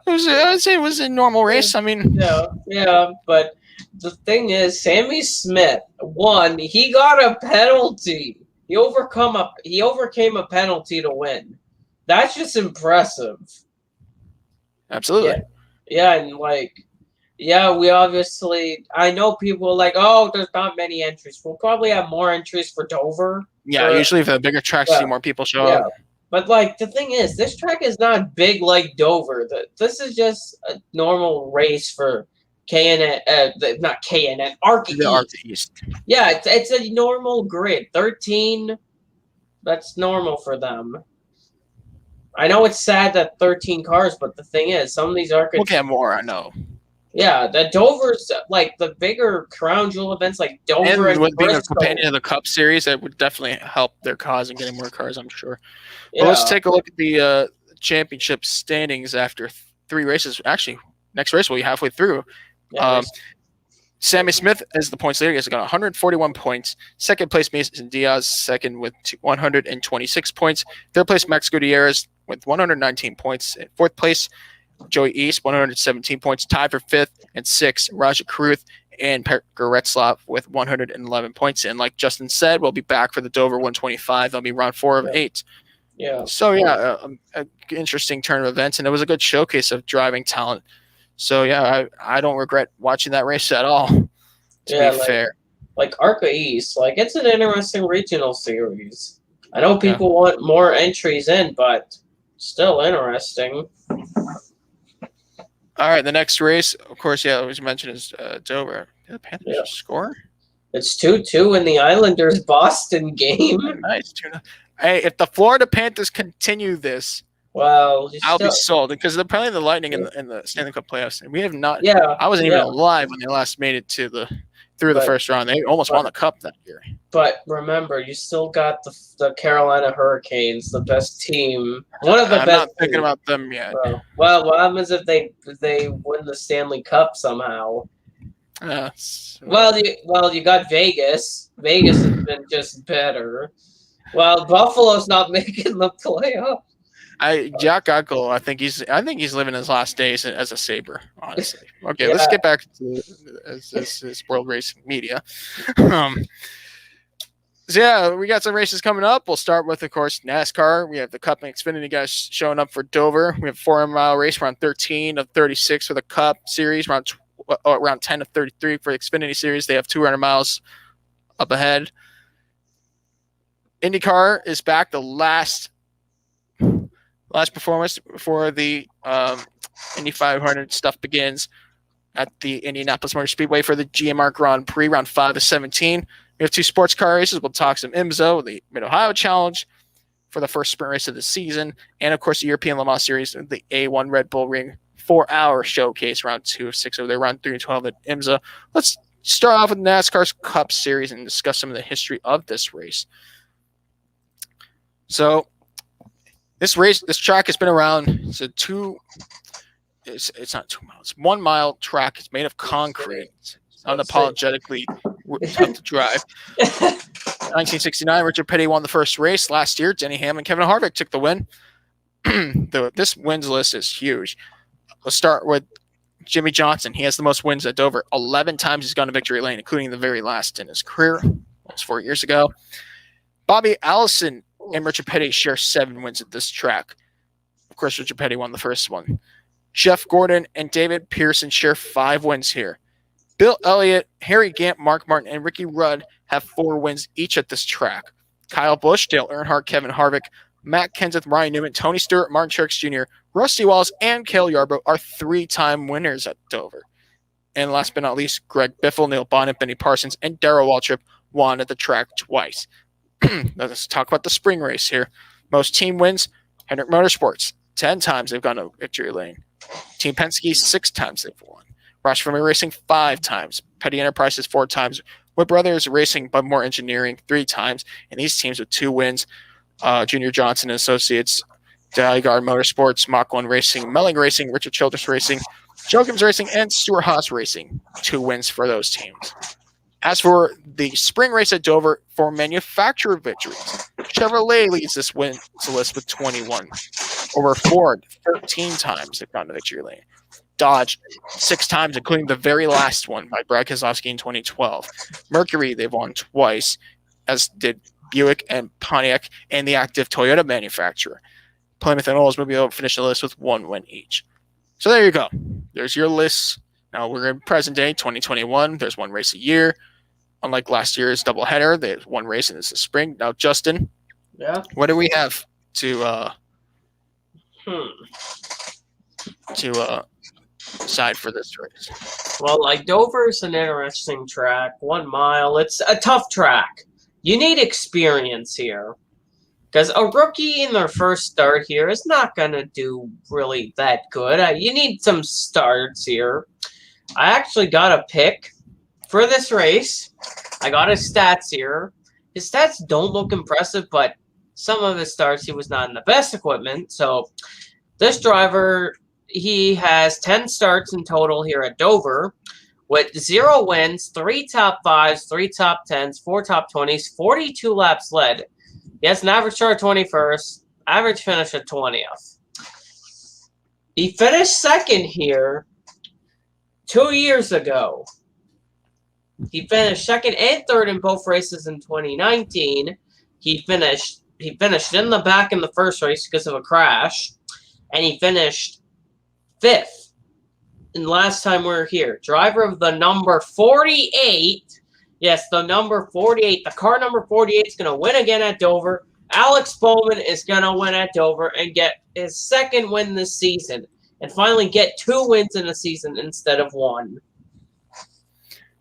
I'd say it was a normal race. I mean, but the thing is, Sammy Smith won. He got a penalty. He overcame a penalty to win. That's just impressive. Absolutely. Yeah, and we obviously, I know people are like, oh, there's not many entries. We'll probably have more entries for Dover. Yeah, usually for the bigger tracks, see more people show up. But the thing is, this track is not big like Dover. This is just a normal race for not KNN, ARCA East. Yeah, it's a normal grid. 13, that's normal for them. I know it's sad that 13 cars, but the thing is, some of these ARCA... We'll get more, I know. Yeah, the Dover's, the bigger crown jewel events like Dover and with being Bristol. a companion of the Cup Series, that would definitely help their cause in getting more cars, I'm sure. Yeah. But let's take a look at the championship standings after 3 races. Actually, next race will be halfway through. Sammy Smith is the points leader. He's got 141 points. Second place, Mason Diaz, second with 126 points. Third place, Max Gutierrez with 119 points. And fourth place, Joey East, 117 points. Tied for 5th and 6th, Raja Caruth and Parker Retzlaff with 111 points. And like Justin said, we'll be back for the Dover 125. That'll be round 4 of 8. Yeah. So, an interesting turn of events. And it was a good showcase of driving talent. So, I don't regret watching that race at all, to be fair. Like ARCA East, it's an interesting regional series. I know people want more entries in, but still interesting. All right, the next race, of course, as you mentioned, is Dover. Did the Panthers score? It's 2-2 in the Islanders Boston game. Nice. Hey, if the Florida Panthers continue this, Well, I'll be sold because they're playing the Lightning in the Stanley Cup playoffs, and we have not. Yeah, I wasn't even alive when they last made it through the first round. They almost won the Cup that year. But remember, you still got the Carolina Hurricanes, the best team, one of the best. I'm not thinking about them yet. Well, what happens if they win the Stanley Cup somehow? Well, you got Vegas. Vegas has been just better. Well, Buffalo's not making the playoffs. Jack Eichel, I think he's living his last days as a Sabre, honestly. Okay, let's get back to this world racing media. So we got some races coming up. We'll start with, of course, NASCAR. We have the Cup and Xfinity guys showing up for Dover. We have a 400-mile race, round 13 of 36 for the Cup Series, round 10 of 33 for the Xfinity Series. They have 200 miles up ahead. IndyCar is back. The last performance before the Indy 500 stuff begins at the Indianapolis Motor Speedway for the GMR Grand Prix, round 5 of 17. We have 2 sports car races. We'll talk some IMSA, the Mid-Ohio Challenge for the first sprint race of the season, and, of course, the European Le Mans Series, the A1 Red Bull Ring 4-hour showcase, round 2 of 6 over there, round 3 of 12 at IMSA. Let's start off with NASCAR's Cup Series and discuss some of the history of this race. So, this track has been around. It's not 2 miles. 1 mile track. It's made of concrete. It's unapologetically tough to drive. 1969, Richard Petty won the first race. Last year, Denny Hamlin, Kevin Harvick took the win. This wins list is huge. Let's start with Jimmy Johnson. He has the most wins at Dover. 11 times he's gone to victory lane, including the very last in his career. That was 4 years ago. Bobby Allison and Richard Petty share 7 wins at this track. Of course, Richard Petty won the first one. Jeff Gordon and David Pearson share 5 wins here. Bill Elliott, Harry Gant, Mark Martin, and Ricky Rudd have 4 wins each at this track. Kyle Busch, Dale Earnhardt, Kevin Harvick, Matt Kenseth, Ryan Newman, Tony Stewart, Martin Truex Jr., Rusty Wallace, and Cale Yarborough are 3-time winners at Dover. And last but not least, Greg Biffle, Neil Bonnet, Benny Parsons, and Darrell Waltrip won at the track twice. Let's talk about the spring race here. Most team wins, Hendrick Motorsports. 10 times they've gone to victory lane. Team Penske, 6 times they've won. Roush Fenway Racing, 5 times. Petty Enterprises, 4 times. Wood Brothers Racing, but more engineering, 3 times. And these teams with 2 wins, Junior Johnson and Associates, Allgaier Motorsports, Mach 1 Racing, Melling Racing, Richard Childress Racing, Jokins Racing, and Stuart Haas Racing. 2 wins for those teams. As for the spring race at Dover for manufacturer victories, Chevrolet leads this wins list with 21. Over Ford, 13 times they've gone to victory lane. Dodge, 6 times, including the very last one by Brad Keselowski in 2012. Mercury, they've won twice, as did Buick and Pontiac, and the active Toyota manufacturer. Plymouth and Oldsmobile finished the list with 1 win each. So there you go. There's your list. Now we're in present day, 2021. There's 1 race a year. Unlike last year's doubleheader, there's 1 race and it's the spring. Now, Justin, what do we have to decide for this race? Well, like Dover's an interesting track. 1 mile. It's a tough track. You need experience here. Because a rookie in their first start here is not going to do really that good. You need some starts here. I actually got a pick for this race. I got his stats here. His stats don't look impressive, but some of his starts, he was not in the best equipment. So this driver, he has 10 starts in total here at Dover with 0 wins, 3 top 5s, 3 top 10s, 4 top 20s, 42 laps led. He has an average start 21st, average finish at 20th. He finished second here 2 years ago. He finished second and third in both races in 2019. He finished in the back in the first race because of a crash, and he finished 5th. And last time we were here, driver of the number 48. Yes, the number 48. The car number 48 is going to win again at Dover. Alex Bowman is going to win at Dover and get his 2nd win this season. and finally get 2 wins in a season instead of 1.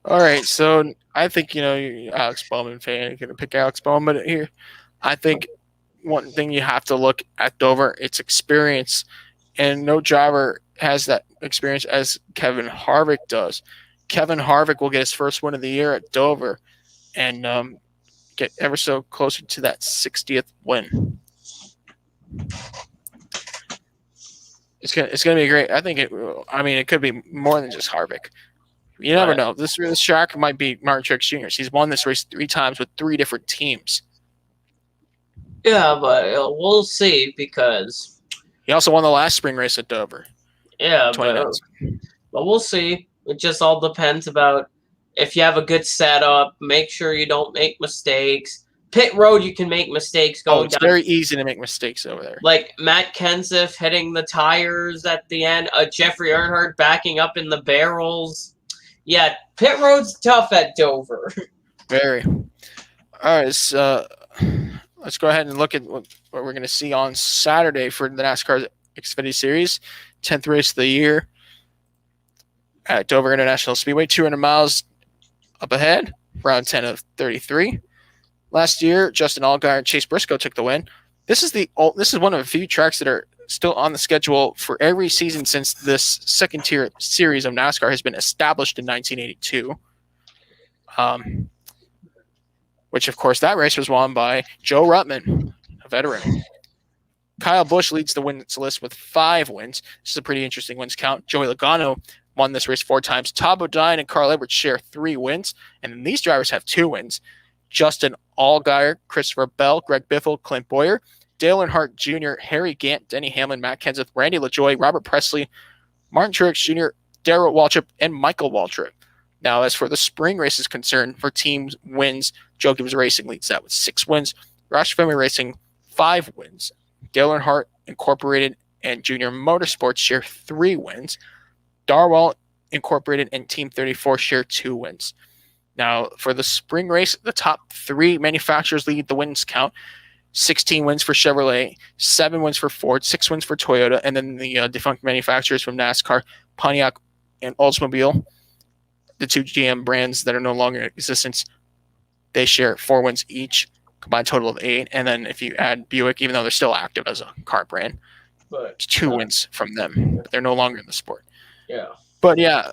All right, so I think you're Alex Bowman fan. You're gonna pick Alex Bowman here. I think one thing you have to look at Dover, it's experience, and no driver has that experience as Kevin Harvick does. Kevin Harvick will get his first win of the year at Dover, and get ever so closer to that 60th win. It's gonna be great. I think it could be more than just Harvick. You never know. This track might be Martin Truex Jr. He's won this race 3 times with 3 different teams. Yeah, but we'll see because he also won the last spring race at Dover. Yeah, but we'll see. It just all depends about if you have a good setup. Make sure you don't make mistakes. Pit road, you can make mistakes going it's down. very easy to make mistakes over there. Like Matt Kenseth hitting the tires at the end. Jeffrey Earnhardt backing up in the barrels. Yeah, pit road's tough at Dover. Very. All right, so let's go ahead and look at what we're going to see on Saturday for the NASCAR Xfinity Series, 10th race of the year at Dover International Speedway, 200 miles up ahead, round 10 of 33. Last year, Justin Allgaier and Chase Briscoe took the win. This is one of a few tracks that are still on the schedule for every season since this second-tier series of NASCAR has been established in 1982. Which, of course, that race was won by Joe Ruttman, a veteran. Kyle Busch leads the wins list with 5 wins. This is a pretty interesting wins count. Joey Logano won this race 4 times. Todd Bodine and Carl Edwards share 3 wins, and then these drivers have 2 wins. Justin Allgaier, Christopher Bell, Greg Biffle, Clint Boyer, Dale Earnhardt Jr., Harry Gant, Denny Hamlin, Matt Kenseth, Randy LaJoie, Robert Presley, Martin Truex Jr., Darrell Waltrip, and Michael Waltrip. Now, as for the spring race is concerned, for teams wins, Joe Gibbs Racing leads that with 6 wins. Roush Fenway Racing, 5 wins. Dale Earnhardt Incorporated and Junior Motorsports share 3 wins. Darwell Incorporated and Team 34 share 2 wins. Now, for the spring race, the top 3 manufacturers lead the wins count. 16 wins for Chevrolet, 7 wins for Ford, 6 wins for Toyota, and then the defunct manufacturers from NASCAR, Pontiac, and Oldsmobile, the 2 GM brands that are no longer in existence, they share 4 wins each, combined total of 8. And then if you add Buick, even though they're still active as a car brand, but 2 wins from them. But they're no longer in the sport. Yeah. But yeah,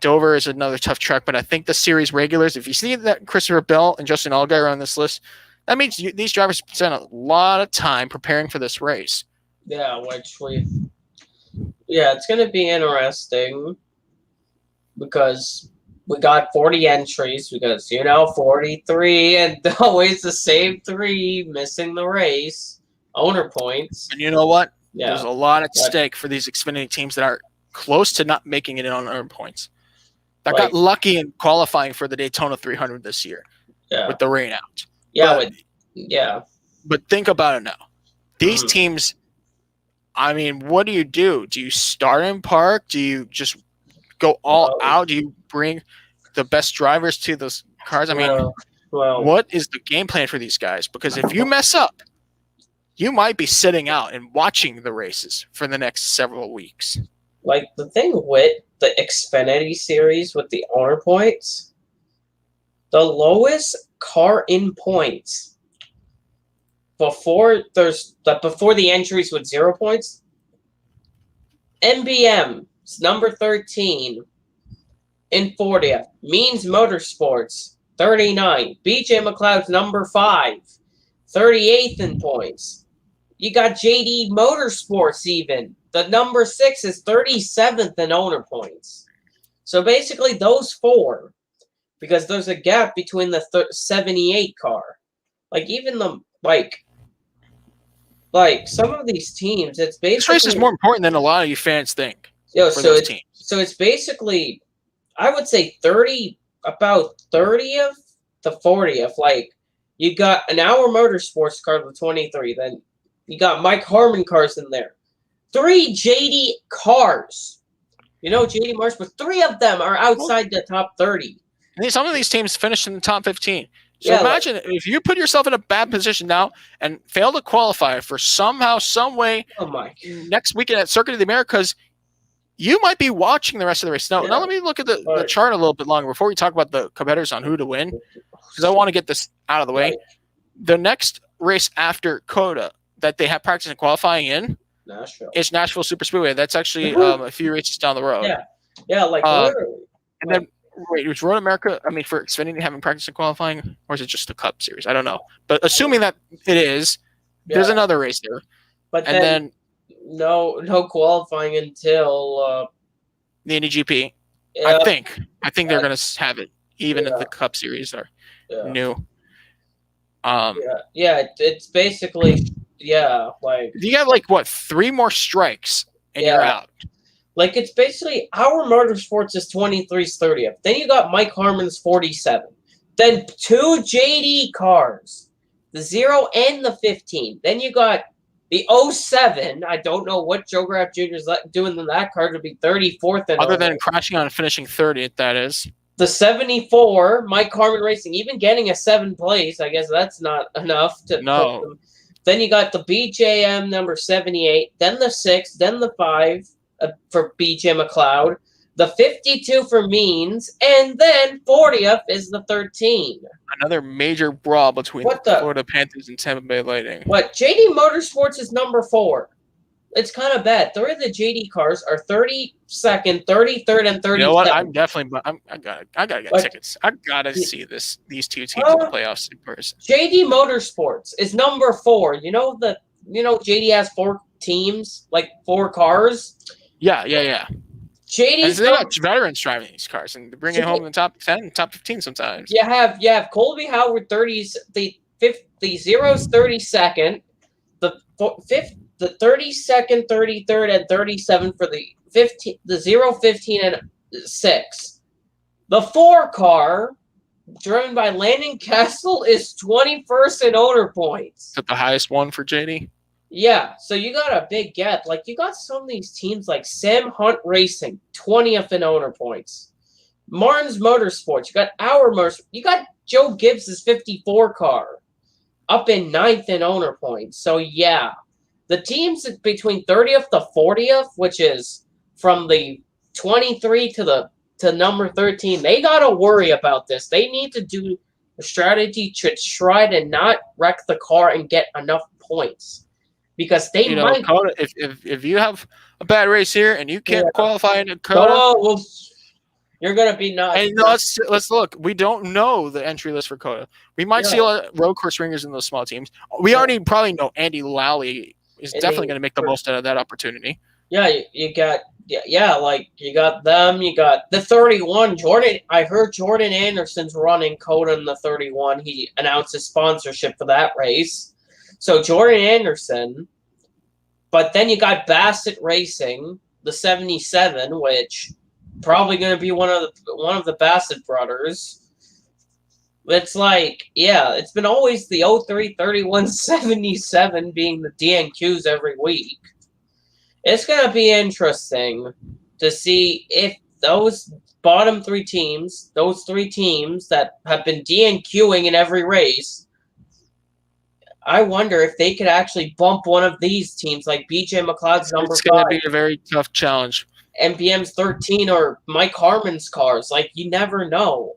Dover is another tough track. But I think the series regulars, if you see that Christopher Bell and Justin Allgaier are on this list, that means these drivers spend a lot of time preparing for this race. Yeah, it's going to be interesting because we got 40 entries because, 43 and always the same 3 missing the race, owner points. And you know what? Yeah. There's a lot at stake for these Xfinity teams that are close to not making it on owner points. That got lucky in qualifying for the Daytona 300 this year with the rain out. Yeah. But think about it now. These teams, what do you do? Do you start in park? Do you just go all out? Do you bring the best drivers to those cars? What is the game plan for these guys? Because if you mess up, you might be sitting out and watching the races for the next several weeks. Like, the thing with the Xfinity series with the owner points, the lowest car in points before the entries with 0 points, NBM number 13 in 40th, Means Motorsports 39, BJ McLeod's number 5, 38th in points. You got JD Motorsports even. The number 6 is 37th in owner points. So basically those 4, because there's a gap between the 78 car. Like even some of these teams, it's basically... This race is more important than a lot of you fans think. So it's basically, I would say about 30th to 40th. Like, you got an Hour Motorsports car with 23. Then you got Mike Harmon cars in there. 3 JD cars. JD Marsh, but 3 of them are outside the top 30. And some of these teams finished in the top 15. So imagine if you put yourself in a bad position now and fail to qualify for somehow, some way next weekend at Circuit of the Americas, you might be watching the rest of the race. Now let me look at the chart a little bit longer before we talk about the competitors on who to win, because I want to get this out of the way. The next race after COTA that they have practice and qualifying in is Nashville Super Speedway. That's actually a few races down the road. Yeah, literally. And then, wait, was Road America, for Xfinity having practice and qualifying, or is it just the Cup Series? I don't know. But assuming that it is, there's another race there. But then no qualifying until the Indy GP. I think they're going to have it, even if the Cup Series are new. It's basically you got 3 more strikes and you're out. It's basically our Motorsports is 23's 30th. Then you got Mike Harmon's 47. Then 2 JD cars, the 0 and the 15. Then you got the 07. I don't know what Joe Graf Jr. is doing in that car to be 34th. Other than crashing on and finishing 30th, that is. The 74, Mike Harmon Racing, even getting a 7th place, I guess that's not enough to put them. Then you got the BJM number 78, then the 6, then the 5 for BJ McLeod, the 52 for Means, and then 40th is the 13. Another major brawl between the Florida Panthers and Tampa Bay Lightning. JD Motorsports is number 4. It's kind of bad. 3 of the JD cars are 32nd, 33rd, and 37th. You know what? I'm definitely. I gotta get tickets. I gotta see these 2 teams in the playoffs in person. JD Motorsports is number 4. You know JD has 4 teams, 4 cars. Yeah. JD's they got veterans driving these cars and bringing home the top 10, top 15 sometimes. You have Colby Howard 30s, the 0's 32nd, the 32nd, 33rd, and 37th for the 15, the 0, 15, and 6. The 4 car, driven by Landon Castle, is 21st in owner points. Is that the highest one for JD? Yeah, so you got a big gap. You got some of these teams like Sam Hunt Racing, 20th in owner points. Martin's Motorsports, you got our Motorsports. You got Joe Gibbs' 54 car up in 9th in owner points. So, yeah, the teams between 30th to 40th, which is from the 23 to number 13, they got to worry about this. They need to do a strategy to try to not wreck the car and get enough points. Because they might. COTA, if you have a bad race here and you can't qualify in COTA, you're gonna be not. And let's look. We don't know the entry list for COTA. We might see a lot of road course ringers in those small teams. We already probably know Andy Lally is definitely going to make the most out of that opportunity. Yeah, you got you got them. You got the 31. Jordan. I heard Jordan Anderson's running COTA in the 31. He announced his sponsorship for that race. So Jordan Anderson, but then you got Bassett Racing, the 77, which probably going to be one of the Bassett brothers. It's it's been always the 03, 31, 77 being the DNQs every week. It's going to be interesting to see if those bottom 3 teams, those 3 teams that have been DNQing in every race, I wonder if they could actually bump one of these teams, like BJ McLeod's number 5. It's going to be a very tough challenge. MBM's 13 or Mike Harmon's cars. You never know.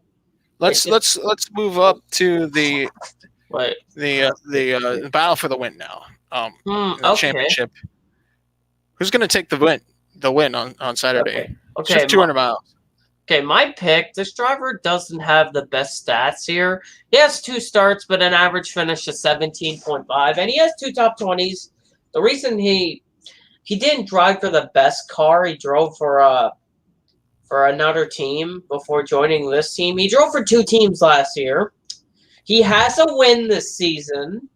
Let's move up to the battle for the win now. The championship. Who's going to take the win on Saturday? Okay. Just 200 miles. Okay, my pick, this driver doesn't have the best stats here. He has 2 starts, but an average finish of 17.5, and he has 2 top 20s. The reason he didn't drive for the best car, he drove for another team before joining this team. He drove for 2 teams last year. He has a win this season.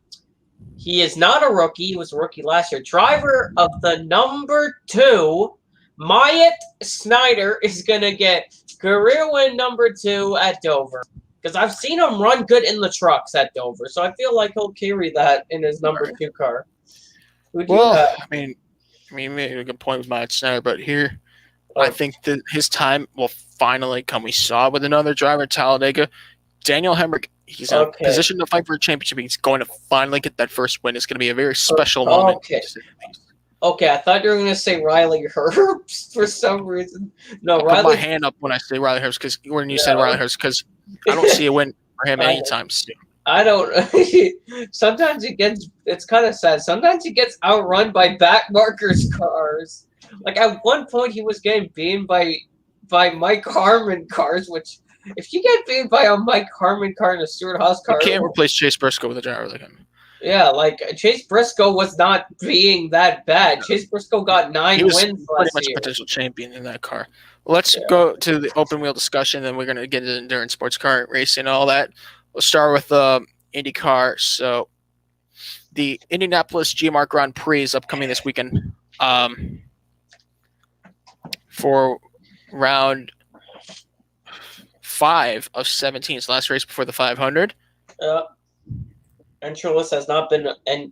He is not a rookie. He was a rookie last year. Driver of the number 2, Myatt Snyder, is going to get career win number 2 at Dover. Because I've seen him run good in the trucks at Dover. So I feel like he'll carry that in his number 2 car. I made a good point with Myatt Snyder, but here I think that his time will finally come. We saw it with another driver, Talladega. Daniel Hemrick He's in a position to fight for a championship. He's going to finally get that first win. It's going to be a very special moment. Okay, I thought you were going to say Riley Herbst for some reason. No, Riley. I put my hand up when I say Riley Herbst because when you said Riley Herbst, because I don't see a win for him anytime soon. I don't. Sometimes it's kind of sad. Sometimes he gets outrun by backmarkers cars. Like at one point, he was getting beaten by Mike Harmon cars, which if you get beaten by a Mike Harmon car and a Stuart Haas car, you can't replace Chase Briscoe with a driver like him. Yeah, like Chase Briscoe was not being that bad. Chase Briscoe got 9 wins last year. He was pretty much a potential champion in that car. Let's go to the open wheel discussion, and we're going to get into endurance sports car racing and all that. We'll start with IndyCar. So the Indianapolis GMR Grand Prix is upcoming this weekend for round 5 of 17. It's the last race before the 500. Entry list has not been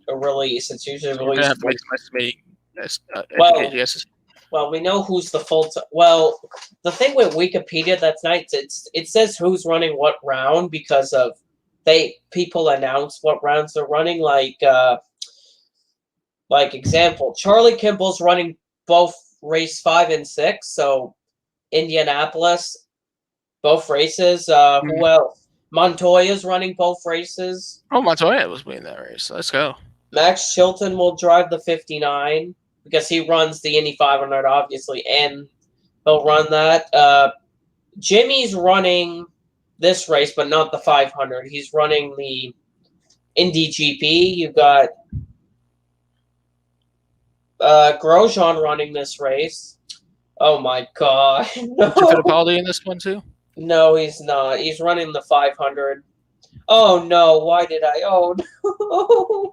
released. It's usually released. Well, we know who's the full time. Well, the thing with Wikipedia that's nice. It says who's running what round because of people announce what rounds they're running. Like example, Charlie Kimball's running both race 5 and 6. So Indianapolis, both races. Who else? Montoya's running both races. Oh, Montoya was winning that race. Let's go. Max Chilton will drive the 59 because he runs the Indy 500, obviously, and he'll run that. Jimmy's running this race, but not the 500. He's running the Indy GP. You've got Grosjean running this race. Oh, my God. No. Fittipaldi in this one, too? No, he's not. He's running the 500. Oh, no. Why did I? Oh, no.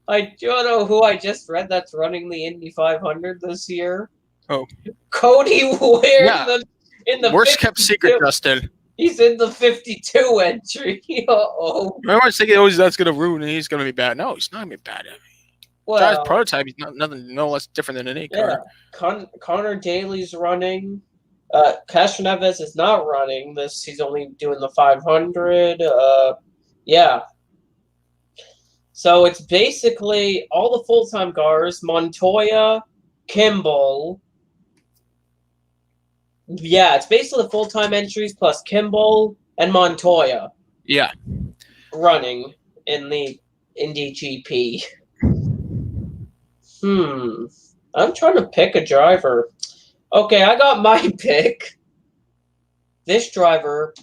I don't know who I just read that's running the Indy 500 this year. Oh. Cody Ware in the worst kept secret, Justin. He's in the 52 entry. Uh-oh. Remember I was thinking, that's going to ruin it. He's going to be bad. No, he's not going to be bad. Drives prototype. He's no less different than an A car. Yeah. Connor Daly's running. Castro Neves is not running this. He's only doing the 500. Yeah. So it's basically all the full-time cars. Montoya, Kimball. Yeah, it's basically the full-time entries plus Kimball and Montoya. Yeah. Running in the Indy GP. I'm trying to pick a driver. Okay, I got my pick. This driver,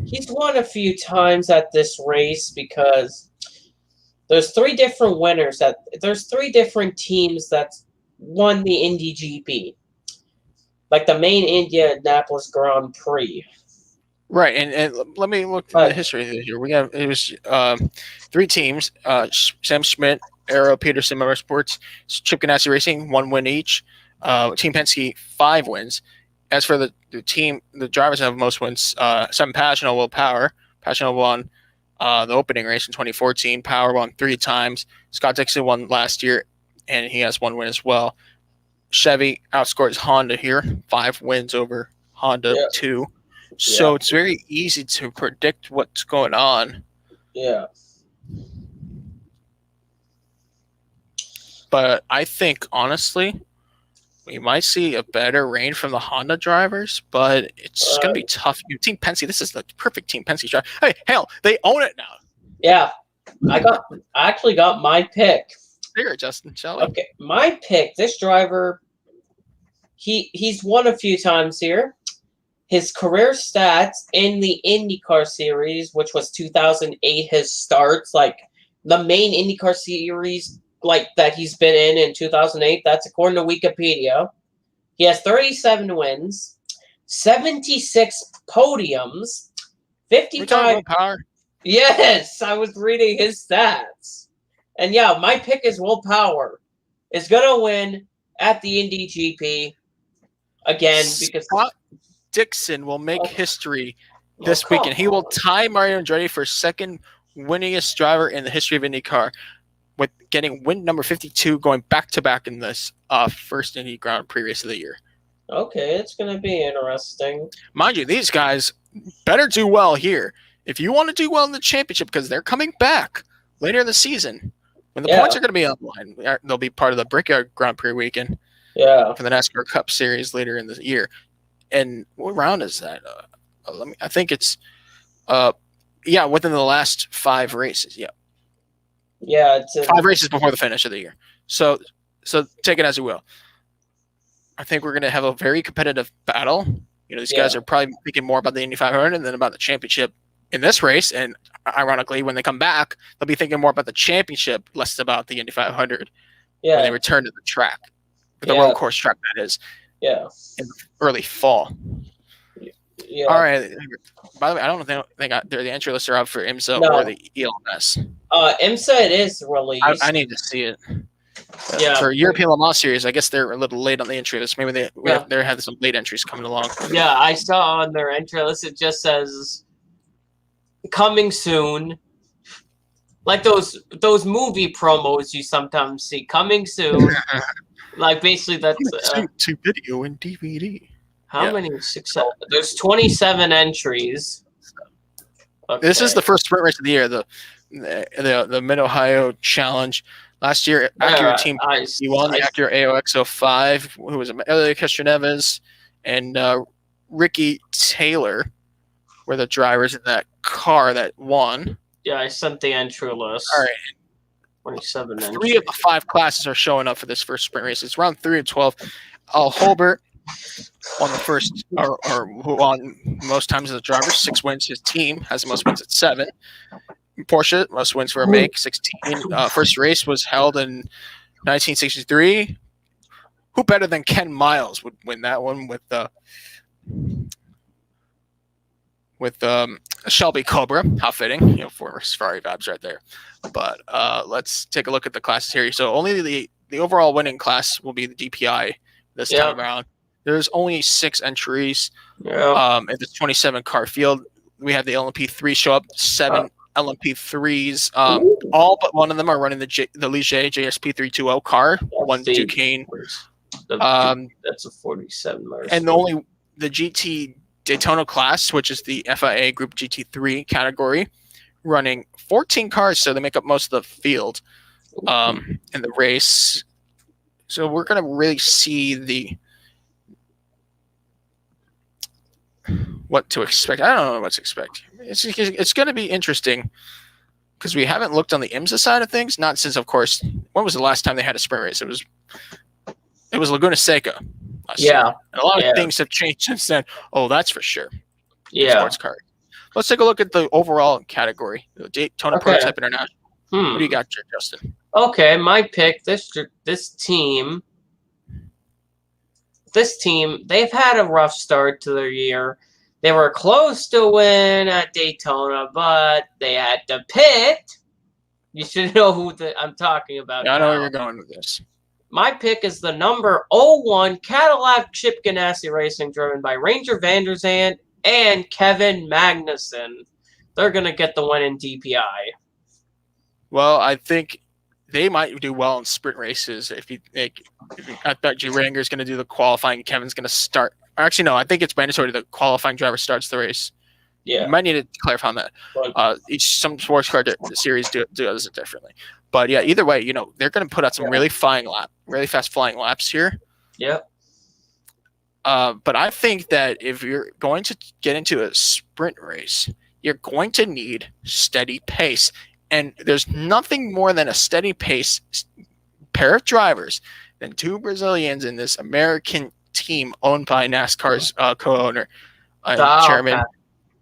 he's won a few times at this race because there's 3 different winners. There's 3 different teams that won the Indy GP. Like the main Indianapolis Grand Prix. Right, and let me look at the history here. It was 3 teams, Sam Schmidt, Arrow, Peterson Motorsports, Chip Ganassi Racing, 1 win each. Team Penske, 5 wins. As for the drivers that have most wins, Sam Pagenaud will Power. Pagenaud won the opening race in 2014. Power won 3 times. Scott Dixon won last year, and he has 1 win as well. Chevy outscores Honda here, 5 wins over Honda 2. So it's very easy to predict what's going on. Yeah. But I think, honestly, we might see a better reign from the Honda drivers, but it's going to be tough. Team Penske, this is the perfect Team Penske driver. Hey, hell, they own it now. Yeah. I actually got my pick. Here, Justin, shall we? Okay, my pick, this driver, he's won a few times here. His career stats in the IndyCar series, which was 2008, his starts, like the main IndyCar series like that he's been in 2008, that's according to Wikipedia. He has 37 wins, 76 podiums, 55 power. Yes, I was reading his stats. And yeah, my pick is Will Power is going to win at the Indy GP again because Scott Dixon will make history this weekend. He will tie Mario Andretti for second winningest driver in the history of IndyCar, with getting win number 52 going back-to-back in this first Indy Grand Prix race of the year. Okay, it's going to be interesting. Mind you, these guys better do well here if you want to do well in the championship, because they're coming back later in the season, when the points are going to be online, they'll be part of the Brickyard Grand Prix weekend for the NASCAR Cup Series later in the year. And what round is that? I think it's within the last 5 races. It's 5 races before the finish of the year. So take it as you will. I think we're going to have a very competitive battle. These guys are probably thinking more about the Indy 500 than about the championship in this race. And ironically, when they come back, they'll be thinking more about the championship, less about the Indy 500 when they return to the track, the road course track, that is. Yeah. In early fall. Yeah. All right. By the way, I don't think the entry lists are out for IMSA or the ELMS. IMSA it is released. I need to see it. For European Le Mans Series, I guess they're a little late on the entry list. Maybe they have some late entries coming along. Yeah, I saw on their entry list it just says coming soon. Like those movie promos you sometimes see, coming soon. Like basically that's to video and DVD. How many success? There's 27 entries. Okay. This is the first sprint race of the year, the Mid Ohio Challenge. Last year, Acura team won the Acura AOX 05, who was Elio Castroneves and Ricky Taylor were the drivers in that car that won. Yeah, I sent the entry list. All right. 27 entries. 3 of the 5 classes are showing up for this first sprint race. It's round 3 of 12. Al Holbert won the first, or who won most times as a driver, 6 wins. His team has the most wins at 7. Porsche, most wins for a make, 16. First race was held in 1963. Who better than Ken Miles would win that one with Shelby Cobra? How fitting, former Ferrari Babs right there. But let's take a look at the classes here. So only the overall winning class will be the DPI this time around. There's only 6 entries in the 27 car field. We have the LMP3 show up, 7 LMP3s. All but one of them are running the Ligier JSP 320 car. One Duquesne. That's a 47 Mercedes. And the GT Daytona class, which is the FIA Group GT3 category, running 14 cars, so they make up most of the field in the race. So we're going to really see what to expect. I don't know what to expect. It's going to be interesting because we haven't looked on the IMSA side of things. Not since, of course, when was the last time they had a sprint race? It was Laguna Seca. And a lot of things have changed since then. Oh, that's for sure. Sports car. Let's take a look at the overall category. The Daytona Prototype International. What do you got, Justin? Okay, my pick. This team, they've had a rough start to their year. They were close to win at Daytona, but they had to pit. You should know who I'm talking about. I know where you're going with this. My pick is the number 01 Cadillac Chip Ganassi Racing, driven by Ranger Van der Zandt and Kevin Magnussen. They're going to get the win in DPI. Well, I think they might do well in sprint races. I bet G. Ranger's going to do the qualifying. Kevin's going to start. Actually, no, I think it's mandatory the qualifying driver starts the race. Yeah. You might need to clarify on that. Some sports car series does it differently. But yeah, either way, they're going to put out some really fast flying laps here. Yeah. But I think that if you're going to get into a sprint race, you're going to need steady pace. And there's nothing more than a steady pace pair of drivers than 2 Brazilians in this American team owned by NASCAR's co-owner and chairman. Okay.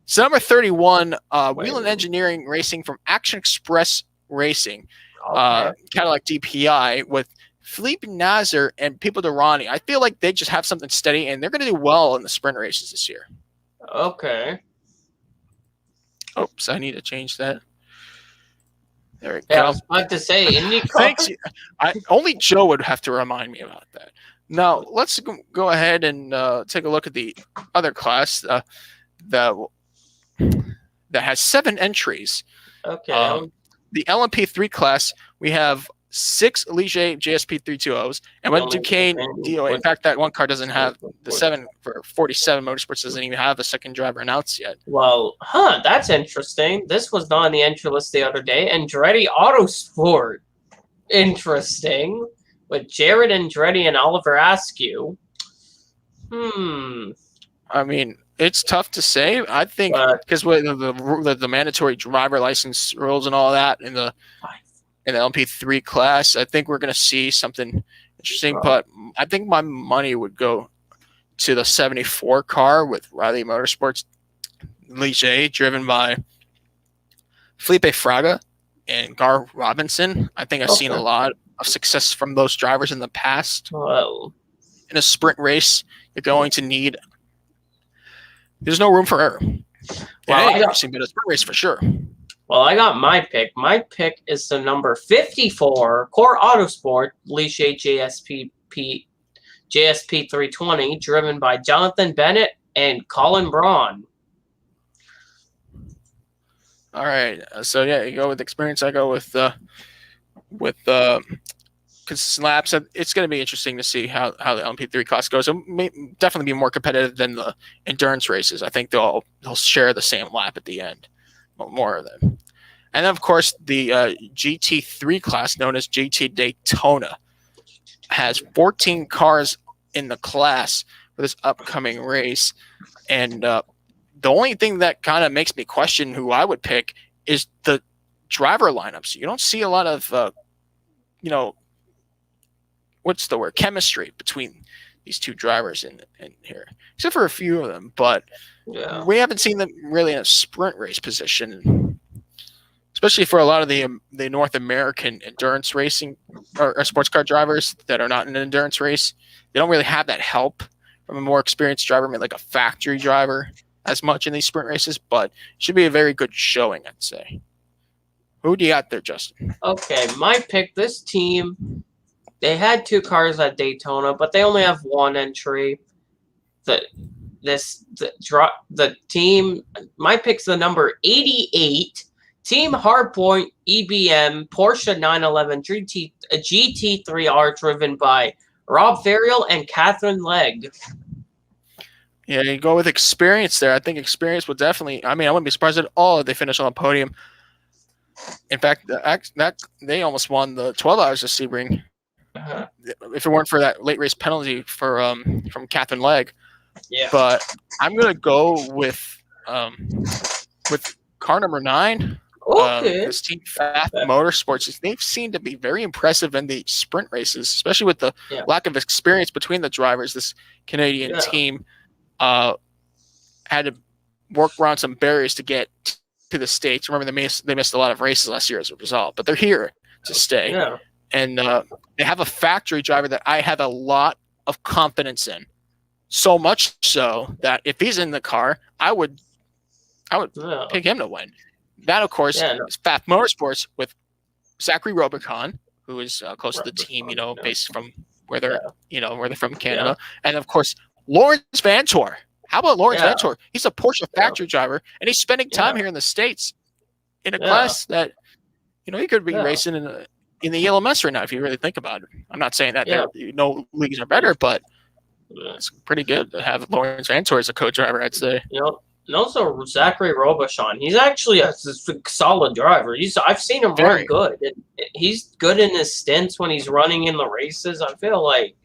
So number 31, Whelen Engineering Racing from Action Express Racing, Cadillac DPI with Felipe Nasr and Pipo Derani. I feel like they just have something steady, and they're going to do well in the sprint races this year. Okay. Oops, I need to change that. There we go. I was about to say, IndyCar. Thanks. Only Joe would have to remind me about that. Now, let's go ahead and take a look at the other class that has 7 entries. Okay. The LMP3 class, we have 6 Ligier JSP 320s, and one Duquesne DOA. In fact, that one car doesn't have the 7 for 47 Motorsports doesn't even have a second driver announced yet. Well, that's interesting. This was not on the entry list the other day. Andretti Autosport. Interesting. With Jared Andretti and Oliver Askew. I mean, it's tough to say. I think because with the mandatory driver license rules and all that in the LMP3 class, I think we're going to see something interesting. But I think my money would go to the 74 car with Riley Motorsports Ligier, driven by Felipe Fraga and Gar Robinson. I think I've seen a lot of success from those drivers in the past. Well, in a sprint race, you're going to need. There's no room for error. Well, a sprint race for sure. Well, I got my pick. My pick is the number 54 Core Autosport Ligier JSP 320, driven by Jonathan Bennett and Colin Braun. All right. So yeah, you go with experience. I go with consistent laps. It's going to be interesting to see how the LMP3 class goes. It may definitely be more competitive than the endurance races. I think they'll share the same lap at the end, more of them. And then, of course, the GT3 class, known as GT Daytona, has 14 cars in the class for this upcoming race. And the only thing that kind of makes me question who I would pick is the driver lineups. You don't see a lot of, what's the word? Chemistry between these two drivers in here, except for a few of them. But we haven't seen them really in a sprint race position, especially for a lot of the North American endurance racing or sports car drivers that are not in an endurance race. They don't really have that help from a more experienced driver, maybe like a factory driver, as much in these sprint races. But it should be a very good showing, I'd say. Who do you got there, Justin? Okay, my pick. This team. They had 2 cars at Daytona, but they only have 1 entry. The team. My pick's the number 88 Team Hardpoint EBM Porsche 911 GT3R, driven by Rob Ferriel and Catherine Legg. Yeah, you go with experience there. I think experience would definitely. I mean, I wouldn't be surprised at all if they finish on the podium. In fact, they almost won the 12 Hours of Sebring. If it weren't for that late race penalty from Catherine Legg. Yeah. But I'm gonna go with car number 9. Okay. This Team Fast Motorsports. They've seemed to be very impressive in the sprint races, especially with the lack of experience between the drivers. This Canadian team had to work around some barriers to get to the States. Remember, they missed a lot of races last year as a result, but they're here to stay. Yeah. And they have a factory driver that I have a lot of confidence in. So much so that if he's in the car, I would pick him to win. That, of course, is Fast Motorsports with Zachary Robicon, who is close to the team, based from where they're from Canada. And, of course, Lawrence Vantor. How about Lawrence Vantor? He's a Porsche factory driver, and he's spending time here in the States in a class that, he could be racing in the ELMS right now, if you really think about it. I'm not saying that no leagues are better, but it's pretty good to have Lawrence Vantor as a co-driver, I'd say. And also Zachary Robichon. He's actually a solid driver. I've seen him run good. He's good in his stints when he's running in the races. I feel like,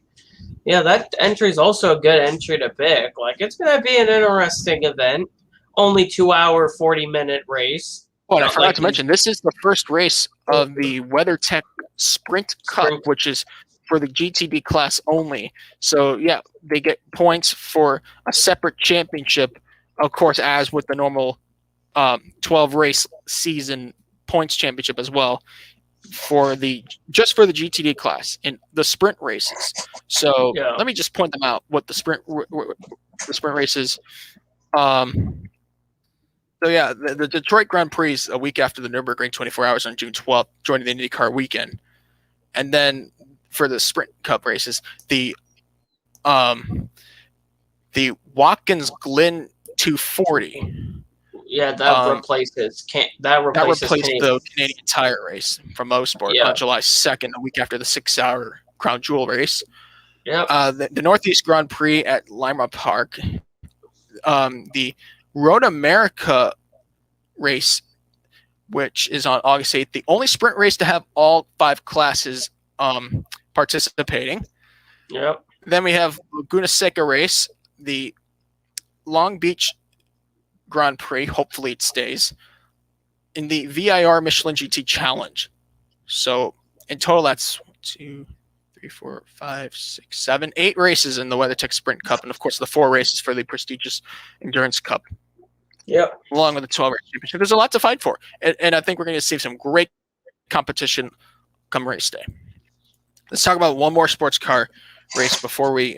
that entry is also a good entry to pick. Like, it's going to be an interesting event. Only 2-hour, 40-minute race. Oh, and I forgot to mention, this is the first race of the WeatherTech Sprint Cup, which is for the GTD class only. So, they get points for a separate championship, of course, as with the normal 12-race season points championship as well, just for the GTD class in the sprint races. So let me just point them out, what the sprint races. The Detroit Grand Prix is a week after the Nürburgring 24 Hours on June 12th, joining the IndyCar weekend. And then for the Sprint Cup races, the Watkins Glen 240 Yeah, that replaces Canadian. the Canadian Tire race from Motorsport on July 2nd, a week after the 6-hour Crown Jewel race. Yep. The Northeast Grand Prix at Lima Park. The Road America race, which is on August 8th, the only sprint race to have all 5 classes participating. Yep. Then we have Laguna Seca race, the Long Beach Grand Prix, hopefully it stays, in the VIR Michelin GT Challenge. So in total, that's 2, 3, 4, 5, 6, 7, 8 races in the WeatherTech Sprint Cup, and of course the 4 races for the prestigious Endurance Cup. Yep. Along with the 12 race championship. There's a lot to fight for. And I think we're going to see some great competition come race day. Let's talk about one more sports car race before we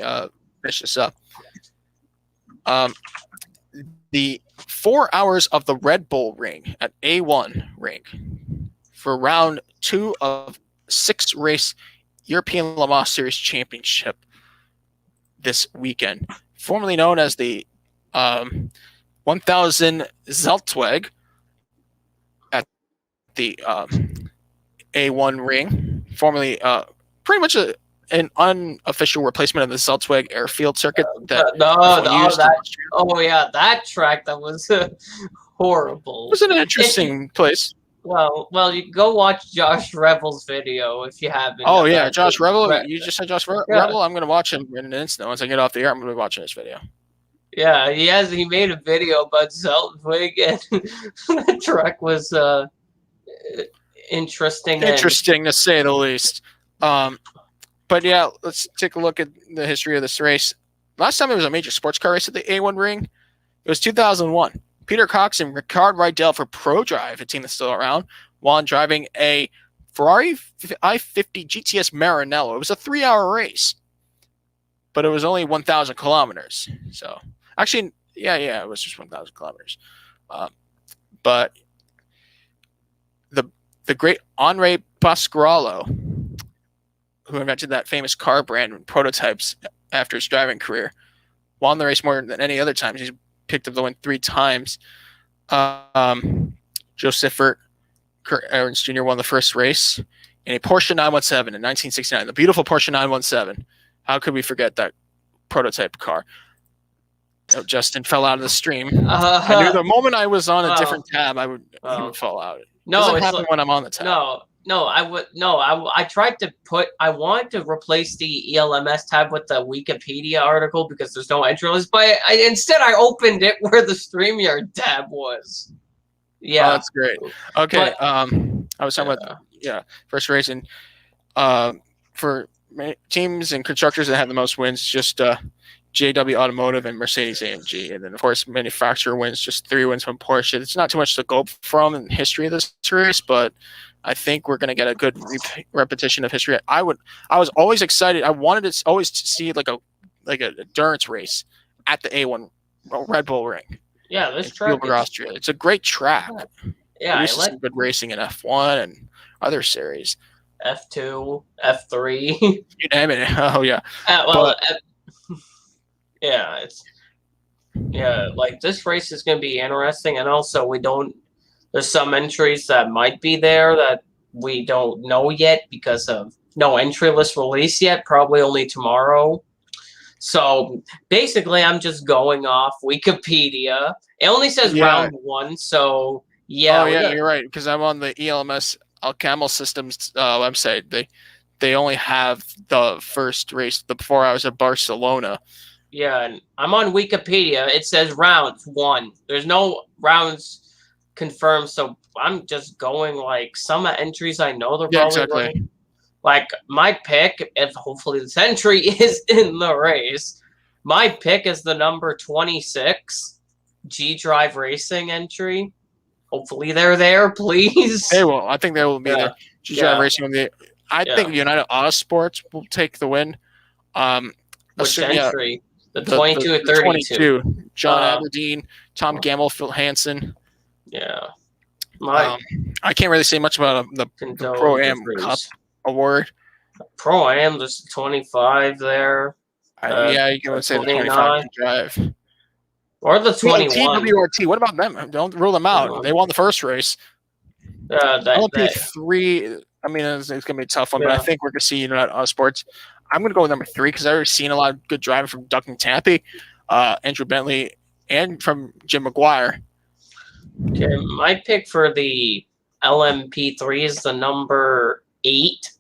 finish this up. The 4 hours of the Red Bull Ring at A1 Ring for round 2 of 6 race European Le Mans Series Championship this weekend, formerly known as the 1000 Zeltweg at the A1 Ring, formerly pretty much an unofficial replacement of the Zeltweg airfield circuit. That track that was horrible. It was an interesting place. Well, you go watch Josh Rebel's video if you haven't. Oh yeah, Josh Rebel. You just said Josh Rebel. I'm going to watch him in an instant. Once I get off the air, I'm going to be watching this video. Yeah, he made a video about Zeltweg, and the track was interesting. Interesting to say the least. But yeah, let's take a look at the history of this race. Last time there was a major sports car race at the A1 Ring, it was 2001. Peter Cox and Ricard Rydell for ProDrive, a team that's still around, won driving a Ferrari i50 GTS Maranello. It was a 3-hour race, but it was only 1,000 kilometers. So actually, it was just 1,000 kilometers. But the great Henri Pasquarello, who invented that famous car brand and prototypes after his driving career, won the race more than any other times. He's picked up the win 3 times. Joe Siffert, Kurt Ahrens Jr. won the first race in a Porsche 917 in 1969. The beautiful Porsche 917. How could we forget that prototype car? Oh, Justin fell out of the stream. I knew the moment I was on a different tab, he would fall out. No, it happen when I'm on the tab. I wanted to replace the ELMS tab with the Wikipedia article because there's no entry list, but instead I opened it where the StreamYard tab was. Yeah. Oh, that's great. Okay. I was talking about first racing. For teams and constructors that have the most wins, just JW Automotive and Mercedes-AMG. And then, of course, manufacturer wins, just 3 wins from Porsche. It's not too much to go from in the history of this race, but I think we're going to get a good repetition of history. I was always excited. I wanted to always see like an endurance race at the A1 Red Bull Ring. Yeah, this track. Austria. It's a great track. Yeah, I some good racing in F1 and other series. F2, F3. You name it. Oh yeah. Like this race is going to be interesting, and also there's some entries that might be there that we don't know yet because of no entry list release yet, probably only tomorrow. So basically, I'm just going off Wikipedia. It only says round 1, so yeah. Oh yeah, you're right, because I'm on the ELMS Alcamel Systems website. They only have the first race, the 4 hours of Barcelona. Yeah, and I'm on Wikipedia. It says round 1. There's no rounds confirmed, so I'm just going like some entries I know they're probably exactly. Like my pick, if hopefully this entry is in the race, my pick is the number 26 G Drive Racing entry. Hopefully they're there, please. They will. I think they will be there. G Drive Racing will be. I think United Autosports will take the win. Which entry? The 22 or 32. John Aberdeen, Tom Gamble, Phil Hansen. Yeah. I can't really say much about the Pro-Am Cup award. Pro-Am, there's 25 there. You can say the 25 drive. Or the 21. TWRT. What about them? Don't rule them out. They won the first race. LMP3. I mean, it's going to be a tough one, but I think we're going to see United Sports. I'm going to go with number 3 because I've already seen a lot of good driving from Duncan Tappy, Andrew Bentley, and from Jim McGuire. Okay, my pick for the LMP3 is the number 8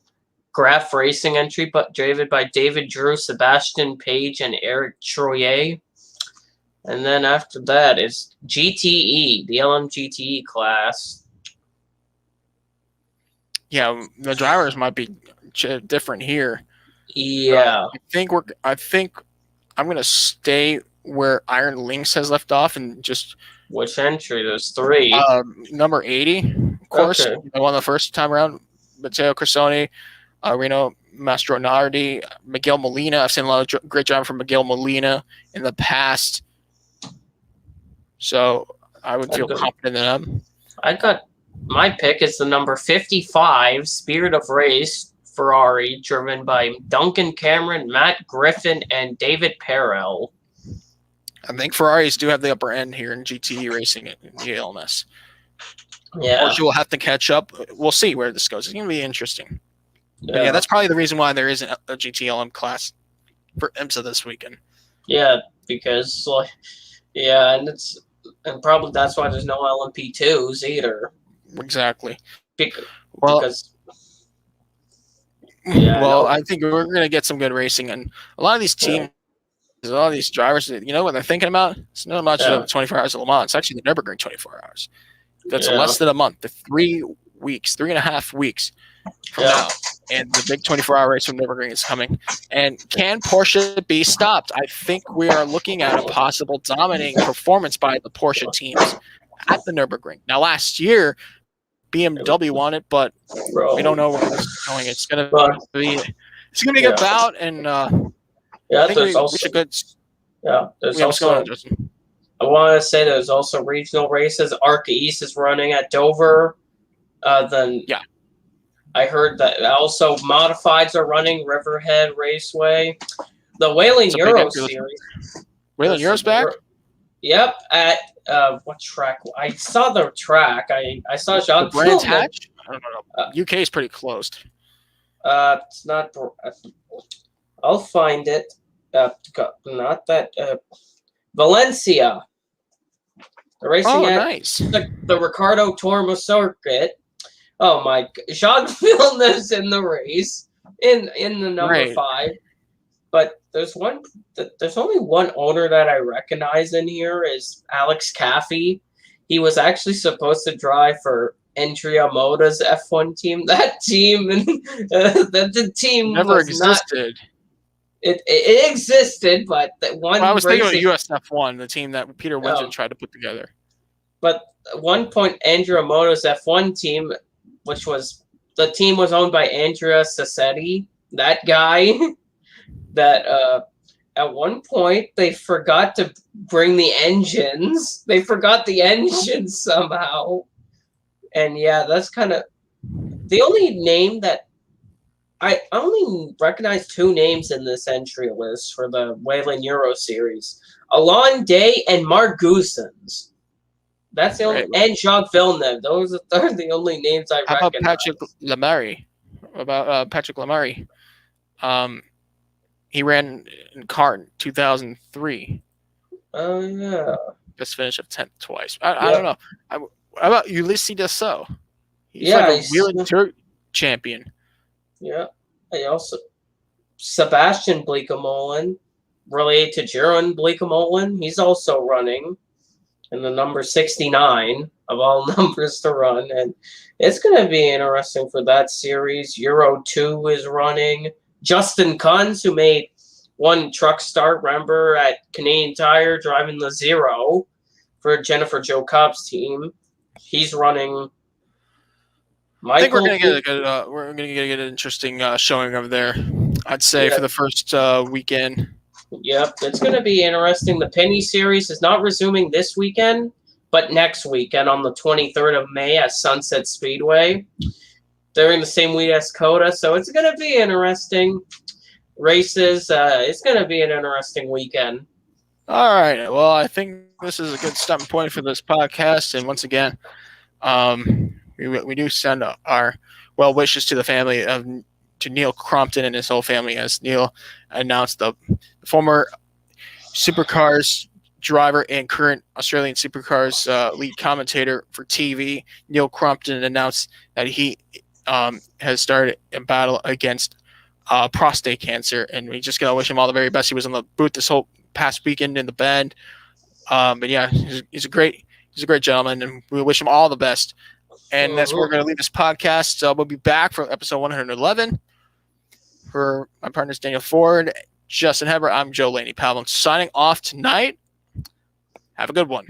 Graph Racing entry, but driven by David Drew, Sebastian Page, and Eric Troyer. And then after that is GTE, the LMGTE class. Yeah, the drivers might be different here. Yeah, I think I'm gonna stay where Iron Lynx has left off and just. Which entry? There's 3. Number 80, of course. Okay. I won the first time around. Matteo Cressoni, Reno Mastronardi, Miguel Molina. I've seen a lot of great driving from Miguel Molina in the past. So I would feel confident in them. My pick is the number 55 Spirit of Race Ferrari, driven by Duncan Cameron, Matt Griffin, and David Perel. I think Ferraris do have the upper end here in GTE racing in the ALMS. Yeah. Porsche will have to catch up. We'll see where this goes. It's going to be interesting. Yeah, that's probably the reason why there isn't a GTLM class for IMSA this weekend. Yeah, because and probably that's why there's no LMP2s either. Exactly. Because I think we're going to get some good racing, and a lot of these teams. A lot of these drivers, what they're thinking about? It's not much of 24 hours of Le Mans. It's actually the Nürburgring 24 hours. That's less than a month. The 3.5 weeks from now. And the big 24-hour race from Nürburgring is coming. And can Porsche be stopped? I think we are looking at a possible dominating performance by the Porsche teams at the Nürburgring. Now, last year, BMW won it, but we don't know where this is going. It's going to be a good bout, and there's also what's going on, Justin? I want to say there's also regional races. Arca East is running at Dover. I heard that also modifieds are running Riverhead Raceway. The Whelen Euro Series. Whelen Euro's back? Yep. At what track? I saw the track. I saw Jean Brands Hatch? I don't know. UK is pretty closed. It's not. I'll find it. Not that. Valencia. The racing at nice. the Ricardo Tormo circuit. Oh my! Jacques Villeneuve's in the race in the number 5, but there's only one owner that I recognize in here is Alex Caffey. He was actually supposed to drive for Andrea Moda's F1 team. That team the team never existed. It existed, but that one. Well, I was thinking about USF1, the team that Peter Windsor tried to put together. But at one point, Andrea Moda's F1 team, which was the team was owned by Andrea Sassetti, that guy. That at one point they forgot to bring the engines. They forgot the engines somehow, and that's kind of the only name that. I only recognize 2 names in this entry list for the Whelen Euro Series. Alain Day and Mark Goosens. That's the only, and Jacques Villeneuve. Those are the only names I recognize. How about Patrick Lamary? He ran in kart in 2003. Oh, yeah. Just finished of 10th twice. I don't know. How about Ulysses Dassault? He's a Wheeling Tour champion. Yeah. I also Sebastian Bleekemolen, related to Jeroen Bleekemolen. He's also running in the number 69 of all numbers to run. And it's going to be interesting for that series. Euro 2 is running. Justin Kunz, who made one truck start, remember, at Canadian Tire, driving the 0 for Jennifer Jo Cobb's team. He's running. I think we're going to get an interesting showing over there, I'd say, for the first weekend. Yep, it's going to be interesting. The Penny Series is not resuming this weekend, but next weekend on the 23rd of May at Sunset Speedway. They're in the same week as COTA, so it's going to be interesting races. It's going to be an interesting weekend. All right. Well, I think this is a good stopping point for this podcast. And once again, we do send our well wishes to the family to Neil Crompton and his whole family, as Neil announced the former Supercars driver and current Australian Supercars lead commentator for TV. Neil Crompton announced that he has started a battle against prostate cancer, and we just gotta wish him all the very best. He was on the booth this whole past weekend in the Bend, but yeah, he's a great gentleman, and we wish him all the best. And that's where we're going to leave this podcast. So we'll be back for episode 111. For my partners Daniel Ford, Justin Heber, I'm Joe Laney Pavlin, signing off tonight. Have a good one.